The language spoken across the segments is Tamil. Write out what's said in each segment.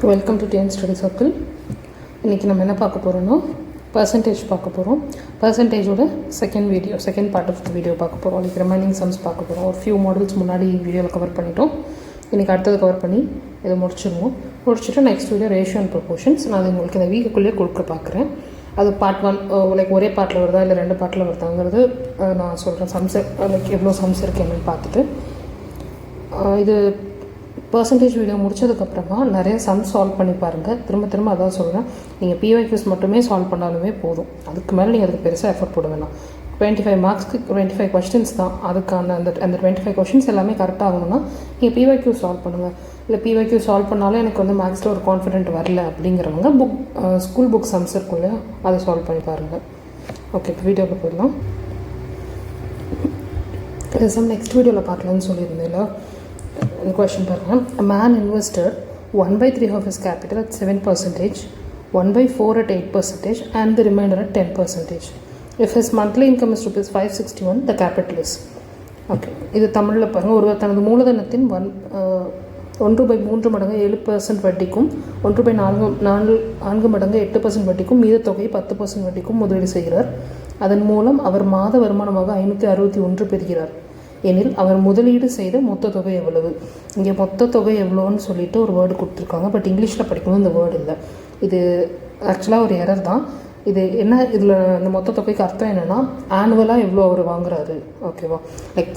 Welcome to TN study circle. இன்றைக்கி நம்ம என்ன பார்க்க போகிறோன்னா பர்சன்டேஜ் பார்க்க போகிறோம். பர்சன்டேஜோட second part of the video பார்க்க போகிறோம். இன்றைக்கி ரிமைனிங் சம்ஸ் பார்க்க போகிறோம். ஒரு ஃபியூ மாடல்ஸ் முன்னாடி வீடியோவில் கவர் பண்ணிட்டோம். இன்றைக்கி அடுத்தது கவர் பண்ணி இதை முடிச்சுட்டு next video ratio and proportions நான் அது உங்களுக்கு இந்த வீக்குள்ளேயே கொடுக்க பார்க்குறேன். அது பார்ட் 1 லைக் ஒரே பார்ட்டில் வருதா இல்லை 2 பார்ட்டில் வருதாங்கிறது நான் சொல்கிறேன். சம்ஸ் லைக் எவ்வளோ சம்ஸ் இருக்குது என்னன்னு பார்த்துட்டு இது பர்சன்டேஜ் வீடியோ முடிச்சதுக்கப்புறமா நிறைய சம் சால்வ் பண்ணி பாருங்கள். திரும்ப அதான் சொல்கிறேன், நீங்கள் பிஒய்க்யூஸ் மட்டுமே சால்வ் பண்ணாலுமே போதும். அதுக்கு மேலே நீங்கள் அதுக்கு பெருசாக எஃபர்ட் போட வேணாம். 25 மார்க்ஸ்க்கு 25 கொஸ்டின்ஸ் தான். அதுக்கான அந்த 25 கொஸ்டின்ஸ் எல்லாமே கரெக்டாக ஆகணும்னா நீங்கள் பிஒய்க்யூ சால்வ் பண்ணுங்கள். இல்லை பிஒய்க்யூ சால்வ் பண்ணாலும் எனக்கு வந்து மேக்ஸில் ஒரு கான்ஃபிடென்ட் வரல அப்படிங்கிறவங்க ஸ்கூல் புக் சம்ஸ் இருக்கும் இல்லையா, அதை சால்வ் பண்ணி பாருங்கள். ஓகே, இப்போ வீடியோவில் போயிடலாம். இது சம் நெக்ஸ்ட் வீடியோவில் பார்க்கலான்னு சொல்லியிருந்தேன். Question பாருங்கள். A man invested 1/3 of his capital at 7%, 1/4 at 8%, and the remainder at 10%. If his monthly income is rupees 561, the capital is. Okay, இது தமிழில் பாருங்கள். ஒருவர் தனது மூலதனத்தின் 1/3 மடங்கு 7% வட்டிக்கும் 1/4 மடங்கு 8% வட்டிக்கும் மீத தொகையை 10% வட்டிக்கும் முதலீடு செய்கிறார். அதன் மூலம் அவர் மாத வருமானமாக 561 பெறுகிறார் எனில் அவர் முதலீடு செய்த மொத்த தொகை எவ்வளவு? இங்கே மொத்த தொகை எவ்வளோன்னு சொல்லிட்டு ஒரு வேர்டு கொடுத்துருக்காங்க. பட் இங்கிலீஷில் படிக்கணும் இந்த வேர்டு இல்லை. இது ஆக்சுவலாக ஒரு எரர் தான். இது என்ன, இதில் இந்த மொத்த தொகைக்கு அர்த்தம் என்னென்னா ஆனுவலாக எவ்வளோ அவர் வாங்குறாரு, ஓகேவா? லைக்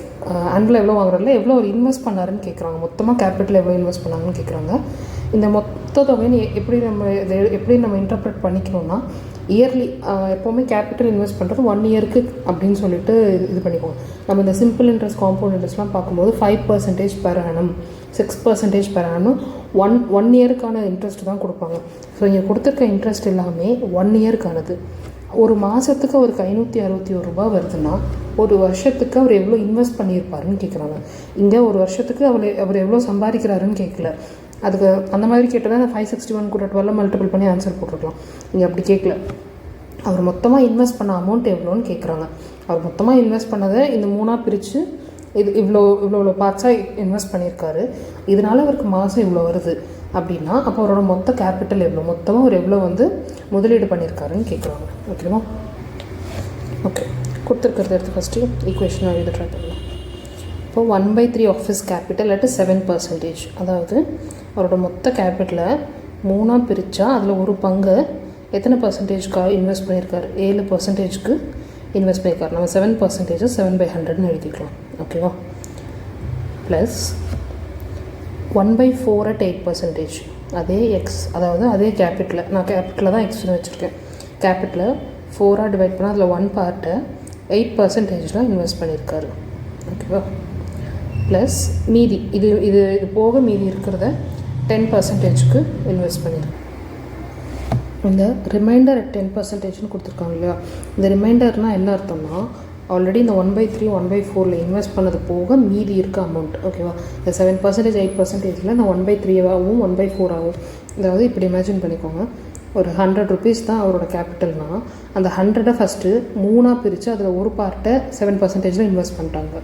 ஆனுவலாக எவ்வளோ வாங்குறாருல எவ்வளோ அவர் இன்வெஸ்ட் பண்ணாருன்னு கேட்குறாங்க. மொத்தமாக கேபிட்டல் எவ்வளோ இன்வெஸ்ட் பண்ணாங்கன்னு கேட்குறாங்க. இந்த மொத்த தொகையை எப்படி நம்ம இன்டர்ப்ரெட் பண்ணிக்கணும்னா, இயர்லி எப்போவுமே கேபிட்டல் இன்வெஸ்ட் பண்ணுறது 1 இயருக்கு அப்படின்னு சொல்லிட்டு இது பண்ணிக்குவோம். நம்ம இந்த சிம்பிள் இன்ட்ரெஸ்ட், காம்பவுண்ட் இன்ட்ரெஸ்ட்லாம் பார்க்கும்போது 5% per annum, 6% per annum one இயருக்கான இன்ட்ரெஸ்ட் தான் கொடுப்பாங்க. ஸோ இங்கே கொடுத்துருக்க இன்ட்ரெஸ்ட் எல்லாமே 1 இயருக்கானது. ஒரு மாதத்துக்கு அவருக்கு 561 ரூபா வருதுன்னா ஒரு வருஷத்துக்கு அவர் எவ்வளோ இன்வெஸ்ட் பண்ணியிருப்பாருன்னு கேட்குறாங்க. இங்கே ஒரு வருஷத்துக்கு அவர் எவ்வளோ சம்பாதிக்கிறாருன்னு கேட்கல. அதுக்கு அந்த மாதிரி கேட்டால் தான் 561 கூட 12 மல்டிபிள் பண்ணி ஆன்சர் போட்டுருக்கலாம். இங்கே அப்படி கேட்கல. அவர் மொத்தமாக இன்வெஸ்ட் பண்ண அமௌண்ட் எவ்வளோன்னு கேட்குறாங்க. அவர் மொத்தமாக இன்வெஸ்ட் பண்ணதை இந்த 3ஆக பிரித்து இவ்வளோ பார்ட்ஸாக இன்வெஸ்ட் பண்ணியிருக்காரு. இதனால் அவருக்கு மாதம் இவ்வளோ வருது அப்படின்னா அப்போ அவரோட மொத்த கேபிட்டல் எவ்வளோ, மொத்தமாக அவர் எவ்வளோ வந்து முதலீடு பண்ணியிருக்காருன்னு கேட்குறாங்க. ஓகேவா? ஓகே, கொடுத்துருக்கிறது எடுத்து ஃபஸ்ட்டு ஈக்குவேஷன் எழுத ட்ரை பண்ணலாம். இப்போ 1/3 ஆஃப் ஹிஸ் கேபிட்டல் அட் 7%. அதாவது அவரோட மொத்த கேபிட்டலை 3ஆக பிரித்தா அதில் ஒரு பங்கு எத்தனை பர்சன்டேஜ்க்காக இன்வெஸ்ட் பண்ணியிருக்காரு? 7%க்கு இன்வெஸ்ட் பண்ணியிருக்காரு. நம்ம 7% 7/100ன்னு எழுதிக்கலாம். ஓகேவா? Plus 1/4 at 8%. அதே எக்ஸ், அதாவது அதே கேபிட்டலை நான் கேபிட்டலில் தான் எக்ஸ்னு வச்சுருக்கேன். கேபிட்டலை 4ஆக டிவைட் பண்ணால் அதில் 1 பார்ட்டை 8%ல் இன்வெஸ்ட் பண்ணியிருக்காரு. ஓகேவா? ப்ளஸ் மீதி இது போக மீதி இருக்கிறத 10%க்கு இன்வெஸ்ட் பண்ணியிருக்கேன். இந்த ரிமைண்டர் at 10%ன்னு கொடுத்துருக்காங்க இல்லையா? இந்த ரிமைண்டர்னால் என்ன அர்த்தம்னா, ஆல்ரெடி இந்த 1/3 1/4 இன்வெஸ்ட் பண்ணது போக மீதி இருக்க அமௌண்ட். ஓகேவா? இந்த 7% 8%ல் இந்த 1/3 1/4 ஆகும். அதாவது இப்படி இமேஜின் பண்ணிக்கோங்க, ஒரு 100 ருபீஸ் தான் அவரோட கேபிட்டல்னால் அந்த 100 ஃபஸ்ட்டு 3ஆக பிரித்து அதில் ஒரு பார்ட்டை 7%ல் இன்வெஸ்ட் பண்ணிட்டாங்க.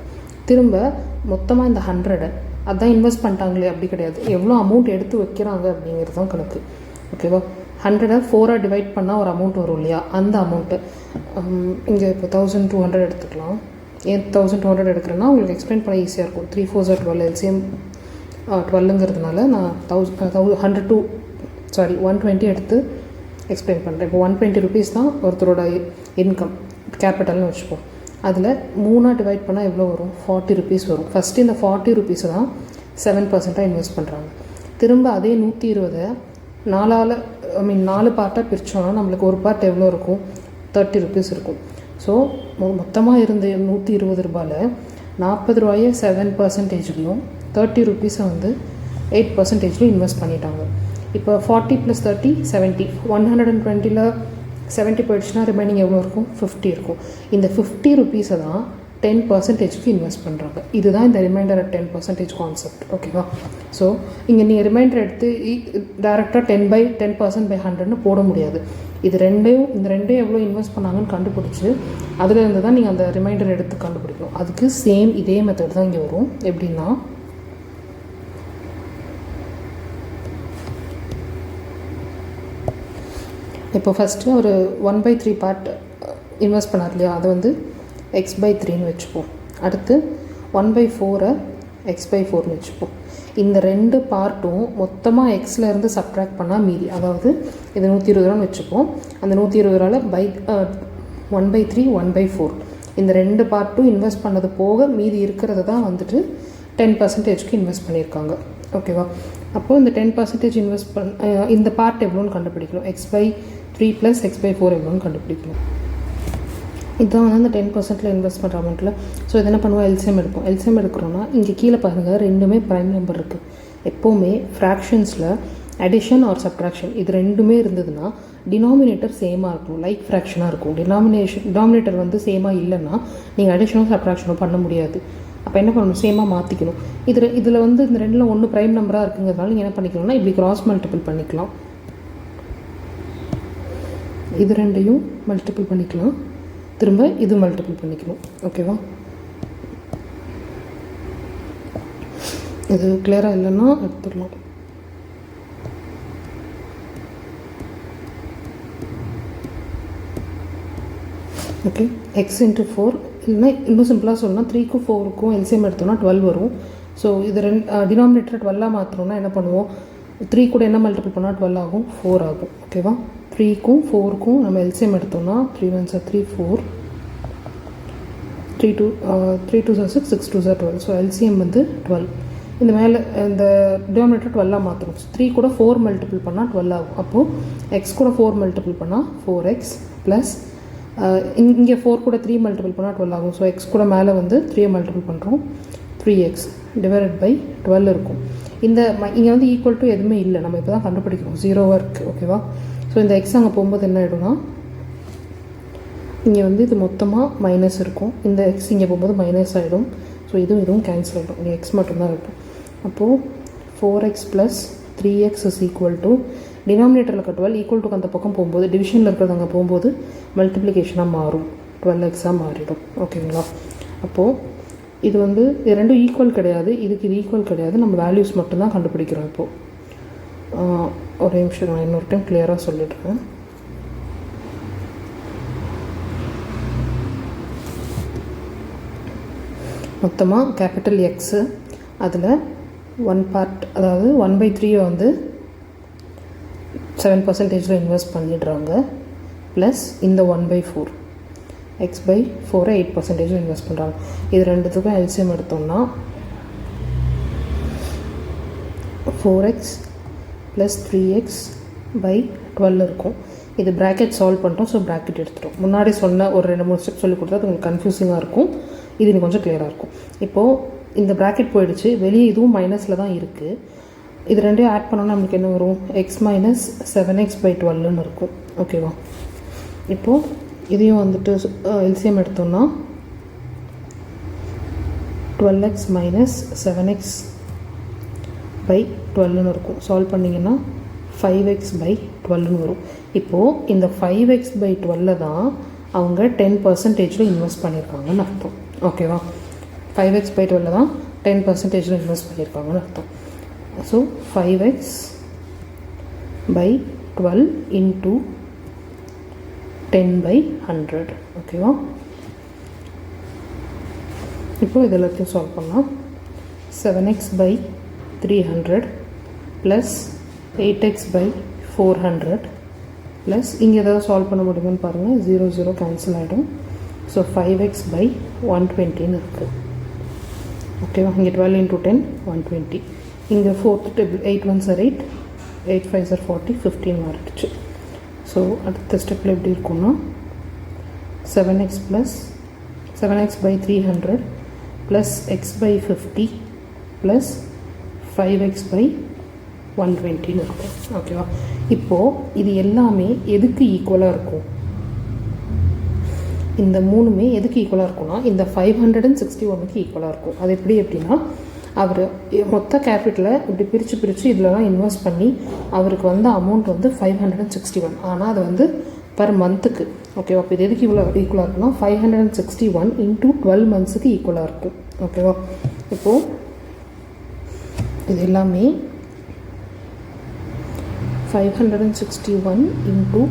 திரும்ப மொத்தமாக இந்த 100 அதான் இன்வெஸ்ட் பண்ணிட்டாங்களே அப்படி கிடையாது, எவ்வளோ அமௌண்ட் எடுத்து வைக்கிறாங்க அப்படிங்கிறது தான் கணக்கு. ஓகேவா? 100 4ஆக டிவைட் பண்ணால் ஒரு அமௌண்ட் வரும் இல்லையா, அந்த அமௌண்ட்டு இங்கே இப்போ 1200 எடுத்துக்கலாம். ஏன் 1200 எடுக்கிறேன்னா உங்களுக்கு எக்ஸ்பிளைன் பண்ண ஈஸியாக இருக்கும். 3 4 12 எல்சிஎம் 12ங்கிறதுனால நான் 120 எடுத்து எக்ஸ்பிளைன் பண்ணுறேன். இப்போ 120 ருபீஸ் தான் ஒருத்தரோட இன்கம் கேபிட்டல்னு வச்சுப்போம். அதில் 3ஆக டிவைட் பண்ணால் எவ்வளோ வரும்? 40 ருபீஸ் வரும். ஃபஸ்ட்டு இந்த 40 ருபீஸை தான் 7%ஆக இன்வெஸ்ட் பண்ணுறாங்க. திரும்ப அதே 120 4 பார்ட்டாக பிரித்தோன்னா நம்மளுக்கு ஒரு பார்ட் எவ்வளோ இருக்கும்? 30 ருபீஸ் இருக்கும். ஸோ மொத்தமாக இருந்த 120 ரூபாயில் 40 ரூபாயை 7%லையும் 30 ருபீஸை வந்து 8%லையும் இன்வெஸ்ட் பண்ணிட்டாங்க. இப்போ 40 + 30 70. 120ல் 70 போயிடுச்சுன்னா ரிமைனிங் எவ்வளோ இருக்கும்? 50 இருக்கும். இந்த 50 ருபீஸை தான் 10%க்கு இன்வெஸ்ட் பண்ணுறாங்க. இதுதான் இந்த ரிமைண்டர் at 10% கான்செப்ட். ஓகேவா? ஸோ இங்கே நீங்கள் ரிமைண்டர் எடுத்து டேரெக்டாக 10%/100ன்னு போட முடியாது. இந்த ரெண்டையும் எவ்வளோ இன்வெஸ்ட் பண்ணாங்கன்னு கண்டுபிடிச்சி அதுலேருந்து தான் நீங்கள் அந்த ரிமைண்டர் எடுத்து கண்டுபிடிக்கணும். அதுக்கு சேம் இதே மெத்தட் தான் இங்கே வரும். எப்படின்னா இப்போ ஃபஸ்ட்டு ஒரு 1/3 பார்ட் இன்வெஸ்ட் பண்ணார் இல்லையா, அதை வந்து x/3ன்னு வச்சுப்போம். அடுத்து 1/4 x/4ன்னு வச்சுப்போம். இந்த 2 பார்ட்டும் மொத்தமாக எக்ஸ்லேருந்து சப்ட்ராக்ட் பண்ணால் மீதி, அதாவது இது 120 ரூபான்னு வச்சுப்போம். அந்த 120 ரூபாவில் 1/3 1/4 இந்த 2 பார்ட்டும் இன்வெஸ்ட் பண்ணது போக மீதி இருக்கிறது தான் வந்துட்டு 10%க்கு இன்வெஸ்ட் பண்ணியிருக்காங்க. ஓகேவா? அப்போது இந்த 10% இன்வெஸ்ட் இந்த பார்ட் எவ்வளோன்னு கண்டுபிடிக்கணும். x/3 + x/4 எவ்வளோன்னு கண்டுபிடிக்கணும். இதுதான் வந்து அந்த 10%ல் இன்வெஸ்ட் பண்ணுற அமௌண்ட்டில். ஸோ இது என்ன பண்ணுவோம், எல்சிஎம் எடுப்போம். எல்சிஎம் எடுக்கிறோன்னா இங்கே கீழே பாருங்கள், ரெண்டுமே ப்ரைம் நம்பர் இருக்குது. எப்போவுமே ஃப்ராக்ஷன்ஸில் அடிஷன் ஆர் சப்ட்ராக்ஷன் இது ரெண்டுமே இருந்ததுன்னா டினாமினேட்டர் சேமாக இருக்கும், லைக் ஃப்ராக்ஷனாக இருக்கும். டினாமினேட்டர் வந்து சேமாக இல்லைன்னா நீங்கள் அடிஷனோ சப்ட்ராக்ஷனோ பண்ண முடியாது. அப்போ என்ன பண்ணணும், சேமாக மாற்றிக்கணும். இதில் வந்து இந்த ரெண்டில் ஒன்று ப்ரைம் நம்பராக இருக்குங்கிறதுனால நீங்கள் என்ன பண்ணிக்கணும்னா இப்படி கிராஸ் மல்டிபிள் பண்ணிக்கலாம். இது ரெண்டையும் மல்டிபிள் பண்ணிக்கலாம், திரும்ப இது மல்டிபிள் பண்ணிக்கணும். ஓகேவா? இது கிளியராக இல்லைன்னா எடுத்துடலாம். ஓகே, எக்ஸ் இன்ட்டு 4 இல்லைன்னா இன்னும் சிம்பிளாக சொல்லணும்னா 3க்கும் 4க்கும் எல்சிஎம் எடுத்தோம்னா 12 வரும். ஸோ இது டினாமினேட்டர் 12 மாற்றணும்னா என்ன பண்ணுவோம், 3 கூட என்ன மல்டிபிள் பண்ணால் 12 ஆகும், 4 ஆகும். ஓகேவா? 3க்கும் 4க்கும் நம்ம எல்சிஎம் எடுத்தோம்னா 3 1 3 4 3 2 6 6 2 12. ஸோ எல்சிஎம் வந்து 12. இந்த மேலே இந்த டினாமினேட்டர் 12 மாற்றணும். 3 கூட 4 மல்டிபிள் பண்ணால் 12 ஆகும். அப்போது எக்ஸ் கூட 4 மல்டிபிள் பண்ணால் 4x ப்ளஸ் இங்கே 4 கூட 3 மல்டிபிள் பண்ணால் 12 ஆகும். ஸோ எக்ஸ் கூட மேலே வந்து 3 மல்டிபிள் பண்ணுறோம், 3x / 12 இருக்கும். இங்கே வந்து ஈக்குவல் டு எதுவுமே இல்லை, நம்ம இப்போ தான் கண்டுபிடிக்கிறோம், 0வாக இருக்குது. ஓகேவா? ஸோ இந்த எக்ஸ் அங்கே போகும்போது என்ன ஆகிடும்னா இங்கே வந்து இது மொத்தமாக மைனஸ் இருக்கும், இந்த எக்ஸ் இங்கே போகும்போது மைனஸ் ஆகிடும். ஸோ இதுவும் கேன்சல் ஆகிடும், இங்கே எக்ஸ் மட்டும்தான் இருக்கும். அப்போது 4x + 3x = டினாமினேட்டரில் இருக்க 12 ஈக்குவல் டு அந்த பக்கம் போகும்போது டிவிஷனில் இருக்கிறது அங்கே போகும்போது மல்டிப்ளிகேஷனாக மாறும், 12xஆக மாறிடும். ஓகேங்களா? அப்போது இது வந்து இது ரெண்டும் ஈக்குவல் கிடையாது, இதுக்கு இது ஈக்குவல் கிடையாது, நம்ம வேல்யூஸ் மட்டும்தான் கண்டுபிடிக்கிறோம். இப்போது ஒரே நிமிஷம், நான் இன்னொரு டைம் கிளியராக சொல்லிடுறேன். மொத்தமாக கேபிட்டல் எக்ஸு, அதில் 1 பார்ட் அதாவது 1/3 வந்து 7%ல் இன்வெஸ்ட் பண்ணிடுறாங்க, ப்ளஸ் இந்த 1/4 x/4 8% இன்வெஸ்ட் பண்ணுறாங்க. இது ரெண்டுத்துக்கும் எல்சிஎம் எடுத்தோம்னா 4x + 3x/12 இருக்கும். இது ப்ராக்கெட் சால்வ் பண்ணுறோம். ஸோ ப்ராக்கெட் எடுத்துட்டோம். முன்னாடி சொன்ன ஒரு 2-3 ஸ்டெப் சொல்லி கொடுத்தா அது உங்களுக்கு கன்ஃபியூசிங்காக இருக்கும், இது இன்னும் கொஞ்சம் கிளியராக இருக்கும். இப்போது இந்த ப்ராக்கெட் போயிடுச்சு, வெளியே இதுவும் மைனஸில் தான் இருக்குது. இது ரெண்டையும் ஆட் பண்ணோன்னா நம்மளுக்கு என்ன வரும், x - 7x/12ன்னு இருக்கும். ஓகேவா? இப்போது இதையும் வந்துட்டு எல்சிஎம் எடுத்தோம்னா 12x - 7x/12ன்னு இருக்கும். சால்வ் பண்ணிங்கன்னா 5x/12ன்னு வரும். இப்போது இந்த 5x/12 தான் அவங்க 10%ல் இன்வெஸ்ட் பண்ணியிருக்காங்கன்னு அர்த்தம். ஓகேவா? 5x/12 தான் 10%ல் இன்வெஸ்ட் பண்ணியிருக்காங்கன்னு அர்த்தம். So 5x/12 × 10/100. ஓகேவா? இப்போ இது எல்லாத்தையும் சால்வ் பண்ணலாம். 7x/300 ப்ளஸ் 8x/400 ப்ளஸ் இங்கே ஏதாவது சால்வ் பண்ண முடியுமான்னு பாருங்கள், 0 0 கேன்சல் ஆகிடும். ஸோ 5x/120ன்னு இருக்குது. ஓகேவா? இங்கே 12 × 10 120. இங்கே 4th table 8 1s are 8 8 5s are 40 15 மாறிடுச்சு. ஸோ அடுத்த ஸ்டெப்பில் எப்படி இருக்குன்னா 7x/300 ப்ளஸ் x/50 ப்ளஸ் 5x/120ன்னு இருக்கும். ஓகேவா? இப்போது இது எல்லாமே எதுக்கு ஈக்குவலாக இருக்கும், இந்த மூணுமே எதுக்கு ஈக்குவலாக இருக்கும்னா இந்த 561க்கு ஈக்குவலாக இருக்கும். அது எப்படின்னா அவர் மொத்த கேபிட்டலை இப்படி பிரித்து இதிலலாம் இன்வெஸ்ட் பண்ணி அவருக்கு வந்த அமௌண்ட் வந்து 561. ஆனால் அது வந்து பர் மந்த்துக்கு. ஓகேவா? அப்போ இது எதுக்கு இவ்வளோ ஈக்குவலாக இருக்குன்னா 561 × 12 மந்த்ஸுக்கு ஈக்குவலாக இருக்கும். ஓகேவா? இப்போது இது எல்லாமே 561 ×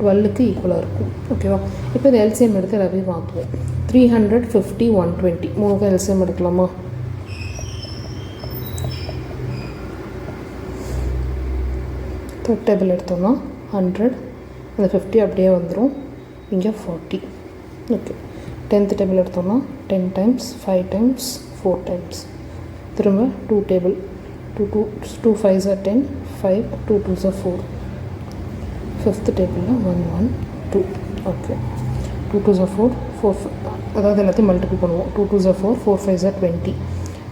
12க்கு ஈக்குவலாக இருக்கும். ஓகேவா? இப்போ இது எல்சிஎம் எடுத்து எல்லாத்தையும் மாற்றுவோம். 350 120 மூணுக்கும் எல்சிஎம் எடுக்கலாமா? தேர்ட் டேபிள் எடுத்தோம்னா 100, அந்த 50 அப்படியே வந்துடும், இங்கே 40. ஓகே. 10th டேபிள் எடுத்தோம்னா 10 டைம்ஸ் 5 டைம்ஸ் 4 டைம்ஸ், திரும்ப 2 table 2 5s are 10, 5 2 2s are 4. 5th டேபிளில் 1 1 2. ஓகே. 2 2s are 4 4, அதாவது எல்லாத்தையும் மல்டிபிள் பண்ணுவோம். 2 2s are 4, 4 5s are 20,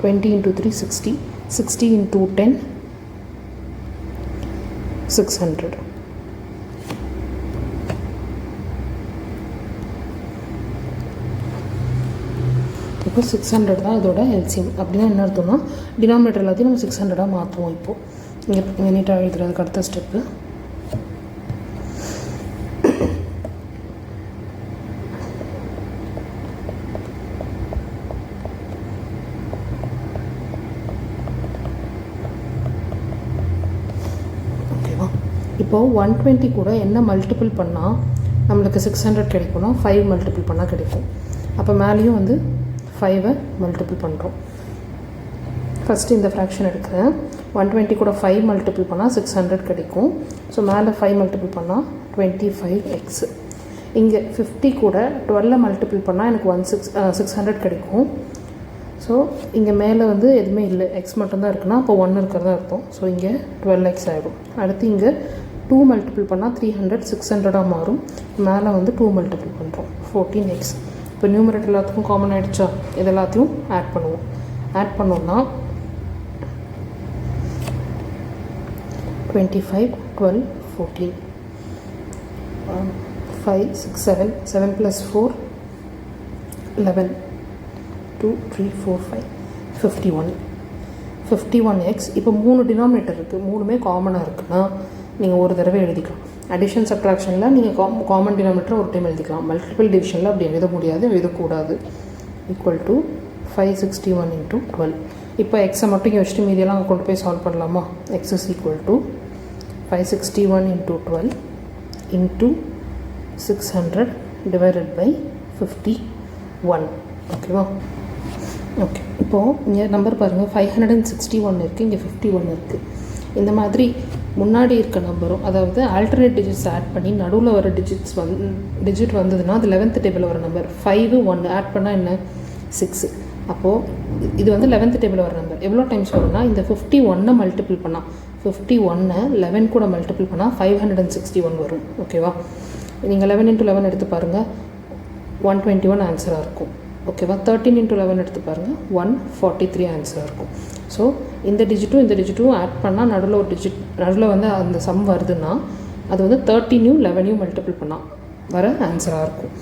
20 into 3 60, 60 into 10 600. இப்போ 600 தான் இதோட எல்சிஎம். அப்படின்னா என்ன அர்த்தம்னா டினாமினேட்டர் எல்லாத்தையும் நம்ம 600ஆக மாற்றுவோம். இப்போது இங்கே நீட்டாக எழுதுறதுக்கு அடுத்த ஸ்டெப்பு ஓகேவா? இப்போது 120 கூட என்ன மல்டிபிள் பண்ணால் நம்மளுக்கு 600 கிடைக்கும்னா 5 மல்டிபிள் பண்ணால் கிடைக்கும். அப்போ மேலேயும் வந்து 5 மல்டிபிள் பண்ணுறோம். ஃபஸ்ட்டு இந்த ஃப்ராக்ஷன் எடுக்கிறேன். 120 கூட 5 மல்டிபிள் பண்ணால் 600 கிடைக்கும். ஸோ மேலே 5 மல்டிபிள் பண்ணால் 25x. இங்கே 50 கூட 12 மல்டிபிள் பண்ணால் எனக்கு 600 கிடைக்கும். ஸோ இங்கே மேலே வந்து எதுவுமே இல்லை, எக்ஸ் மட்டும்தான் இருக்குன்னா அப்போ 1 இருக்கிறதா அர்த்தம். ஸோ இங்கே 12x ஆகிடும். அடுத்து இங்கே 2 மல்டிபிள் பண்ணால் 300 600ஆக மாறும். மேலே வந்து 2 மல்டிபிள் பண்ணுறோம், 14x. இப்போ நியூமரேட்டர் எல்லாத்துக்கும் காமன் ஆகிடுச்சா? இது எல்லாத்தையும் ஆட் பண்ணுவோம். ஆட் பண்ணோம்னா 25 12 14 5 6 7 7 + 4 11 2 3 4 5 51 51x. இப்போ 3 டினாமினேட்டர் இருக்குது, 3மே காமனாக இருக்குன்னா நீங்கள் ஒரு தடவை எழுதிக்கலாம். அடிஷன் சப்ட்ராக்ஷனில் நீங்கள் காமன் டினாமினேட்டர் ஒரு டைம் எழுதிக்கலாம். மல்டிபிள் டிவிஷனில் அப்படி எழுத முடியாது, எழுதக்கூடாது. Equal to 561 × 12. இப்போ எக்ஸை மட்டும் இங்கே வச்சுட்டு மீதியெல்லாம் அங்கே கொண்டு போய் சால்வ் பண்ணலாமா? X is equal to 561 × 12 × 600 divided by 51. ஓகேவா? ஓகே. இப்போது இங்கே நம்பர் பாருங்கள், 561 இருக்குது, இங்கே 51 இருக்குது. இந்த மாதிரி முன்னாடி இருக்க நம்பரும், அதாவது ஆல்டர்னேட் டிஜிட்ஸ் ஆட் பண்ணி நடுவில் வர டிஜிட் வந்ததுன்னா அது 11th டேபிளில் வர நம்பர். 5 1 ஆட் பண்ணால் என்ன? 6. அப்போது இது வந்து 11th டேபிளில் வர நம்பர். எவ்வளோ டைம்ஸ் வரும்னா இந்த 51 மல்டிபிள் பண்ணால் 51 11 கூட மல்டிபிள் பண்ணால் 561 வரும். ஓகேவா? நீங்கள் 11 × 11 எடுத்து பாருங்கள், 121 ஆன்சராக இருக்கும். ஓகேவா? 13 × 11 எடுத்து பாருங்கள், 143 ஆன்சராக இருக்கும். ஸோ இந்த டிஜிட்டும் ஆட் பண்ணால் நடுவில் வந்து அந்த சம் வருதுன்னா அது வந்து 13 11 மல்டிபிள் பண்ணால் வர ஆன்சராக இருக்கும்.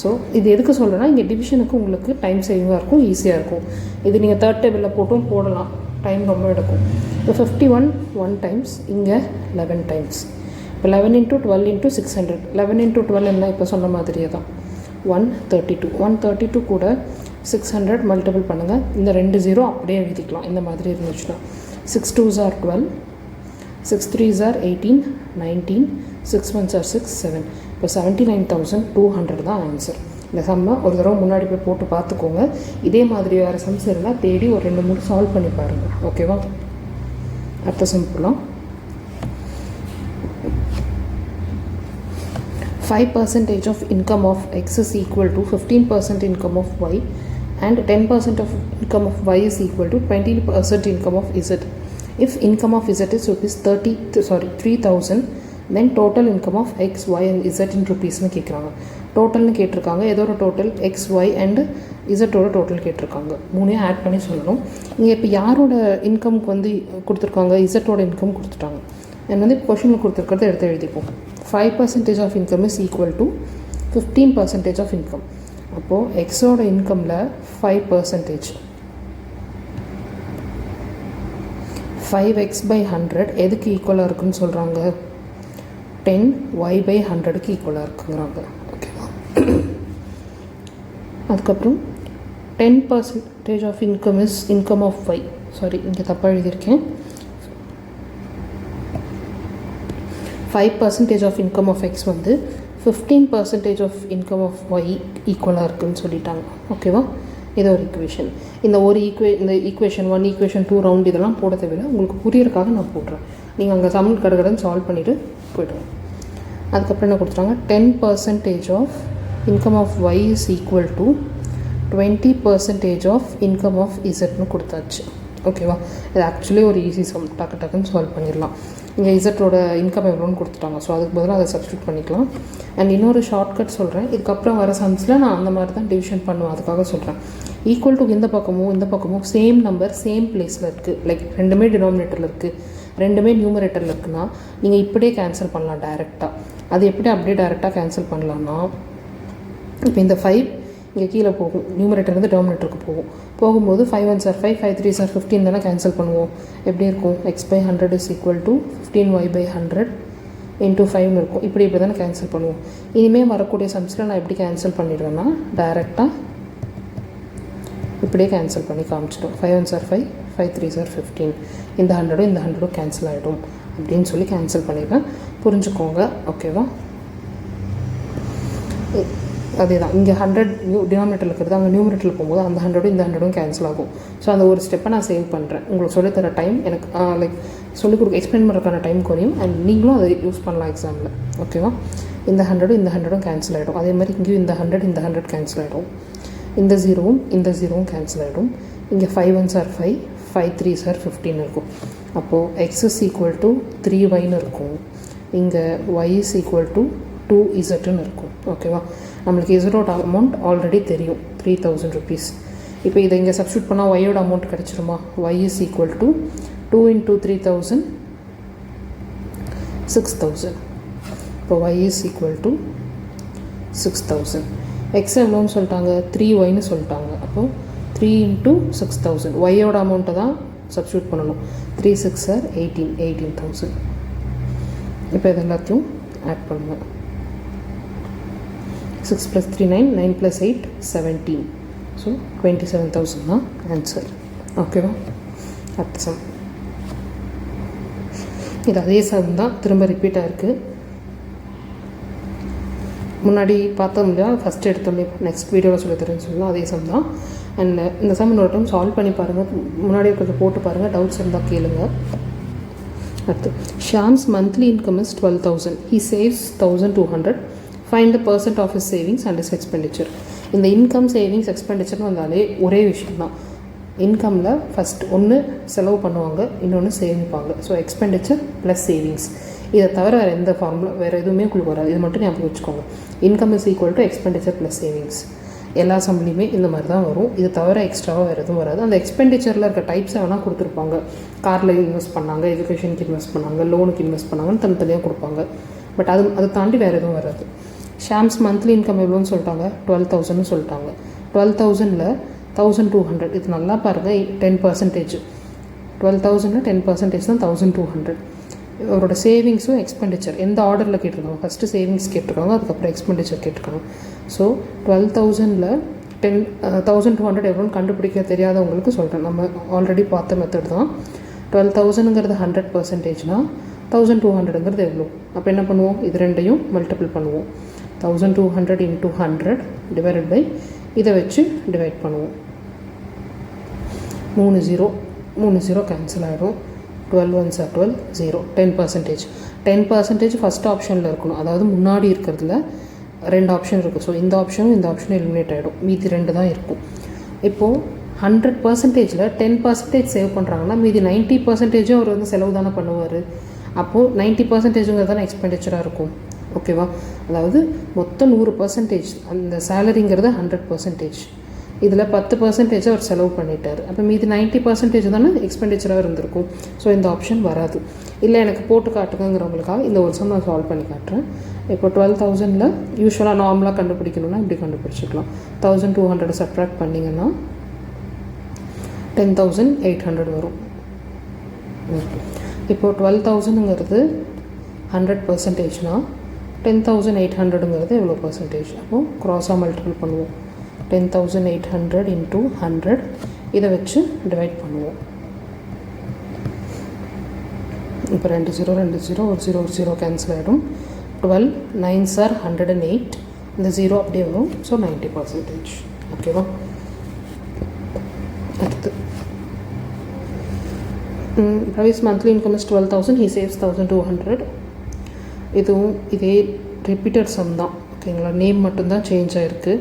ஸோ இது எதுக்கு சொல்கிறேன்னா இங்கே டிவிஷனுக்கு உங்களுக்கு டைம் சேவிங்காக இருக்கும், ஈஸியாக இருக்கும். இது நீங்கள் தேர்ட் டேபிளில் போட்டும் போடலாம், டைம் ரொம்ப எடுக்கும். இப்போ 51 1 டைம்ஸ், இங்கே 11 டைம்ஸ். இப்போ 11 × 12 × 600. 11 × 12 என்ன? இப்போ சொன்ன மாதிரியே தான் 132. 132 கூட 600 மல்டிபிள் பண்ணுங்கள். இந்த 2 0 அப்படியே எழுதிக்கலாம் இந்த மாதிரி இருந்துச்சுன்னா. 6 2s are 12, 6 3s are 18 19, 6 1s are 6 7. இப்போ 79,200 தான் ஆன்சர். இந்த சம்மை ஒரு தடவை முன்னாடி போய் போட்டு பார்த்துக்கோங்க. இதே மாதிரி வேறு சம்ஸ் இருந்தால் தேடி ஒரு 2-3 சால்வ் பண்ணி பாருங்கள். ஓகேவா? அடுத்த சம் போகலாம். 5% of income of x is equal to 15% income of y and 10% of income of y is equal to 20% income of z. If income of z is rupees 3,000, then total income of x, y and z in rupees னு கேட்குறாங்க. டோட்டல்னு கேட்டிருக்காங்க, ஏதோ ஒரு டோட்டல் எக்ஸ் ஒய் அண்ட் இசட்டோட டோட்டல் கேட்டிருக்காங்க. மூணையும் ஆட் பண்ணி சொல்லணும். இங்கே இப்போ யாரோட இன்கம்க்கு வந்து கொடுத்துருக்காங்க? இசட்டோட இன்கம் கொடுத்துட்டாங்க. அண்ட் வந்து கொஷினில் கொடுத்துருக்கிறத எடுத்து எழுதிப்போம். 5% of income is equal to 15% of income. அப்போது எக்ஸோட இன்கமில் 5%, 5x by 100 எதுக்கு ஈக்குவலாக இருக்குன்னு சொல்கிறாங்க? 10y by 100க்கு ஈக்குவலாக இருக்குங்கிறாங்க. ஓகேவா? அதுக்கப்புறம் 10% of income is income of y. Sorry, இங்கே தப்பாக எழுதியிருக்கேன். 5% ஆஃப் இன்கம் ஆஃப் எக்ஸ் வந்து 15% ஆஃப் இன்கம் ஆஃப் ஒய் ஈக்குவலாக இருக்குதுன்னு சொல்லிட்டாங்க. ஓகேவா? இது ஒரு ஈக்குவேஷன். இந்த ஈக்குவேஷன் 1 ஈக்குவேஷன் 2 ரவுண்ட் இதெல்லாம் போட தேவையில்லை, உங்களுக்கு புரியறதுக்காக நான் போடுறேன். நீங்கள் அங்கே சம் கடகடன்னு சால்வ் பண்ணிவிட்டு போய்டுவேன். அதுக்கப்புறம் என்ன கொடுத்துட்டாங்க, 10% of income of Y is equal to 20% of income of இசட்னு கொடுத்தாச்சு. ஓகேவா? இது ஆக்சுவலி ஒரு ஈஸி சம், டக்குன்னு சால்வ் பண்ணிடலாம். இங்கே இசட்டோட இன்கம் எவ்வளோன்னு கொடுத்துட்டாங்க. ஸோ அதுக்கு பதிலாக அதை சப்ஸ்டியூட் பண்ணிக்கலாம். அண்ட் இன்னொரு ஷார்ட்கட் சொல்கிறேன், இதுக்கப்புறம் வர சம்ஸில் நான் அந்த மாதிரி தான் டிவிஷன் பண்ணுவேன், அதுக்காக சொல்கிறேன். ஈக்குவல் டு இந்த பக்கமும் சேம் நம்பர் சேம் பிளேஸில் இருக்குது, லைக் ரெண்டுமே டினாமினேட்டரில் இருக்குது, ரெண்டுமே நியூமரேட்டரில் இருக்குன்னா நீங்கள் இப்படியே கேன்சல் பண்ணலாம் டைரெக்டாக. அது எப்படி அப்படியே டைரெக்டாக கேன்சல் பண்ணலான்னா, இப்போ இந்த 5 இங்கே கீழே போகும், நியூமரேட்டர்லேருந்து டினாமினேட்டருக்கு போகும்போது 5 1s are 5, 5 3s are 15 தானே கேன்சல் பண்ணுவோம். எப்படி இருக்கும், x by 100 is equal to 15y by 100 into 5 இருக்கும். இப்படி தானே கேன்சல் பண்ணுவோம். இனிமேல் வரக்கூடிய சம்ஸில் நான் எப்படி கேன்சல் பண்ணிடுவேன்னா, டைரெக்டாக இப்படியே கேன்சல் பண்ணி காமிச்சிடும். 5 1s are 5, 5 3s are 15, இந்த 100 கேன்சல் ஆகிடும் அப்படின்னு சொல்லி கேன்சல் பண்ணிடுவேன். புரிஞ்சுக்கோங்க. ஓகேவா? அதே தான் இங்கே 100 டினாமினேட்டரில் இருக்கிறது, அங்கே நியூமரேட்டரில் போகும்போது அந்த 100 இந்த 100 கேன்சல் ஆகும். ஸோ அந்த ஒரு ஸ்டெப்பை நான் சேவ் பண்ணுறேன். உங்களுக்கு சொல்லித்தர டைம் எனக்கு லைக் சொல்லிக் எக்ஸ்பிளைன் பண்ணுறதுக்கான டைம் குறையும். அண்ட் நீங்களும் அதை யூஸ் பண்ணலாம் எக்ஸாமில். ஓகேவா? இந்த 100 இந்த 100 கேன்சல் ஆகிடும். அதே மாதிரி இங்கேயும் இந்த 100 கேன்சல் ஆகிடும். இந்த 0வும் கேன்சல் ஆகிடும். இங்கே 5 1s are 5, 5 3s are 15 இருக்கும். அப்போது எக்ஸ் இஸ் ஈக்குவல் டு 3yன்னு இருக்கும். இங்கே ஒய் இஸ் ஈக்குவல் டு 2zன்னு இருக்கும். ஓகேவா? நம்மளுக்கு இசரோட அமௌண்ட் ஆல்ரெடி தெரியும், 3000 rupees. இப்போ இதை இங்கே சப்ஸ்டியூட் பண்ணால் ஒய்யோட அமௌண்ட் கிடச்சிருமா? Y is equal to 2 into 3000 6000. இப்போ Y is equal to 6000. X எவ்வளோன்னு சொல்லிட்டாங்க, 3yன்னு சொல்லிட்டாங்க. அப்போது 3 into 6000 ஒய்யோட அமௌண்ட்டை தான் சப்ஸ்டியூட் பண்ணணும். 3 6 are 18,000. இப்போ இது எல்லாத்தையும் ஆட் பண்ணுவேன். 6 + 3 9, 9 + 8 17. ஸோ 27,000 தான் ஆன்சர். ஓகேவா? அடுத்த சம். இது அதே சம் தான், திரும்ப ரிப்பீட் ஆகிருக்கு. முன்னாடி பார்த்தோம் இல்லையா, ஃபஸ்ட்டு எடுத்தோன்னே நெக்ஸ்ட் வீடியோவில் சொல்லி தரேன்னு சொல்லலாம், அதே சம் தான். அண்ட் இந்த சம் இன்னொரு டைம் சால்வ் பண்ணி பாருங்கள், முன்னாடி கொஞ்சம் போட்டு பாருங்கள், டவுட்ஸ் இருந்தால் கேளுங்க. அடுத்து, Sham's monthly income is 12,000. He saves 1200. Find the % of his savings and his expenditure. இந்த இன்கம் சேவிங்ஸ் எக்ஸ்பெண்டிச்சர்னு வந்தாலே ஒரே விஷயம் தான். இன்கமில் ஃபஸ்ட் ஒன்று செலவு பண்ணுவாங்க, இன்னொன்று சேமிப்பாங்க. So expenditure plus savings. இதை தவிர வேறு எந்த ஃபார்முலா வேறு எதுவுமே உங்களுக்கு வராது. இது மட்டும் ஞாபகம் வச்சுக்கோங்க. Income is equal to expenditure plus savings. எல்லா சம்லேயுமே இந்த மாதிரி தான் வரும். இது தவிர எக்ஸ்ட்ராவாக வேறு எதுவும் வராது. அந்த எக்ஸ்பெண்டிச்சரில் இருக்க டைப்ஸை வேணால் கொடுத்துருப்பாங்க. காரில் இன்வெஸ்ட் பண்ணாங்க, எஜுகேஷனுக்கு இன்வெஸ்ட் பண்ணாங்க, லோனுக்கு இன்வெஸ்ட் பண்ணாங்கன்னு தனித்தனியாக கொடுப்பாங்க. பட் அதை தாண்டி வேறு எதுவும் வராது. ஷாம்ஸ் மந்த்லி இன்கம் எவ்வளோன்னு சொல்லிட்டாங்க, 12,000ன்னு சொல்லிட்டாங்க. 12,000ல் 1200. இது நல்லா பாருங்கள், 10%. 12,000ல் 10% தான் 1200. அவரோட சேவிங்ஸும் எக்ஸ்பெண்டிச்சர் எந்த ஆர்டரில் கேட்டிருக்காங்க, ஃபஸ்ட்டு சேவிங்ஸ் கேட்டிருக்காங்க, அதுக்கப்புறம் எக்ஸ்பெண்டிச்சர் கேட்டிருக்காங்க. ஸோ 12,000ல் 1200 எவ்வளோன்னு கண்டுபிடிக்க தெரியாதவங்களுக்கு சொல்கிறேன். நம்ம ஆல்ரெடி பார்த்த மெத்தட் தான். 12,000ங்கிறது 100%னா 1200ங்கிறது எவ்வளோ? அப்போ என்ன பண்ணுவோம், இது ரெண்டையும் மல்டிபிள் பண்ணுவோம். 1200 into 100 டிவைடட் பை இதை வச்சு டிவைட் பண்ணுவோம். 3 0 கேன்சல் ஆகிடும். 12 1s are 12, 0. 10%. 10% ஃபஸ்ட் ஆப்ஷனில் இருக்கணும், அதாவது முன்னாடி இருக்கிறதுல 2 ஆப்ஷன் இருக்குது. ஸோ இந்த ஆப்ஷனும் எலிமினேட் ஆகிடும், மீதி 2 தான் இருக்கும். இப்போது 100%ல் 10% சேவ் பண்ணுறாங்கன்னா மீதி 90%ம் அவர் வந்து செலவு தானே பண்ணுவார். அப்போது 90%ங்கிறது தானே எக்ஸ்பெண்டிச்சராக இருக்கும். ஓகேவா? அதாவது மொத்தம் 100%, அந்த சேலரிங்கிறது 100%. இதில் 10% அவர் செலவு பண்ணிட்டார். அப்போ மீதி 90% தானே எக்ஸ்பெண்டிச்சராக இருந்திருக்கும். ஸோ இந்த ஆப்ஷன் வராது. இல்லை எனக்கு போட்டு காட்டுங்கிறவங்களுக்காக இந்த ஒரு சம் நான் சால்வ் பண்ணி காட்டுறேன். இப்போ 12,000ல் யூஸ்வலாக நார்மலாக கண்டுபிடிக்கணும்னா இப்படி கண்டுபிடிச்சிக்கலாம். 1200 சப்ட்ராக்ட் பண்ணிங்கன்னா 10,800 வரும். இப்போது 12,000ங்கிறது 100%னா 10,800ங்கிறது எவ்வளோ பர்சன்டேஜ்? அப்போது க்ராஸாக மல்டிபிள் பண்ணுவோம். 10,800 into 100 இதை வச்சு டிவைட் பண்ணுவோம். இப்போ 2 0 2 0 ஒரு 0 ஒரு 0 கேன்சல் ஆகிடும். 12 9s are 108. இந்த 0 அப்படியே வரும். ஸோ 90%. ஓகேவா? அடுத்து Ravi's monthly income is 12,000. He saves 1,200. இதுவும் இதே ரிப்பீட்டட் சம் தான். ஓகேங்களா? நேம் மட்டும்தான் சேஞ்ச் ஆகிருக்கு.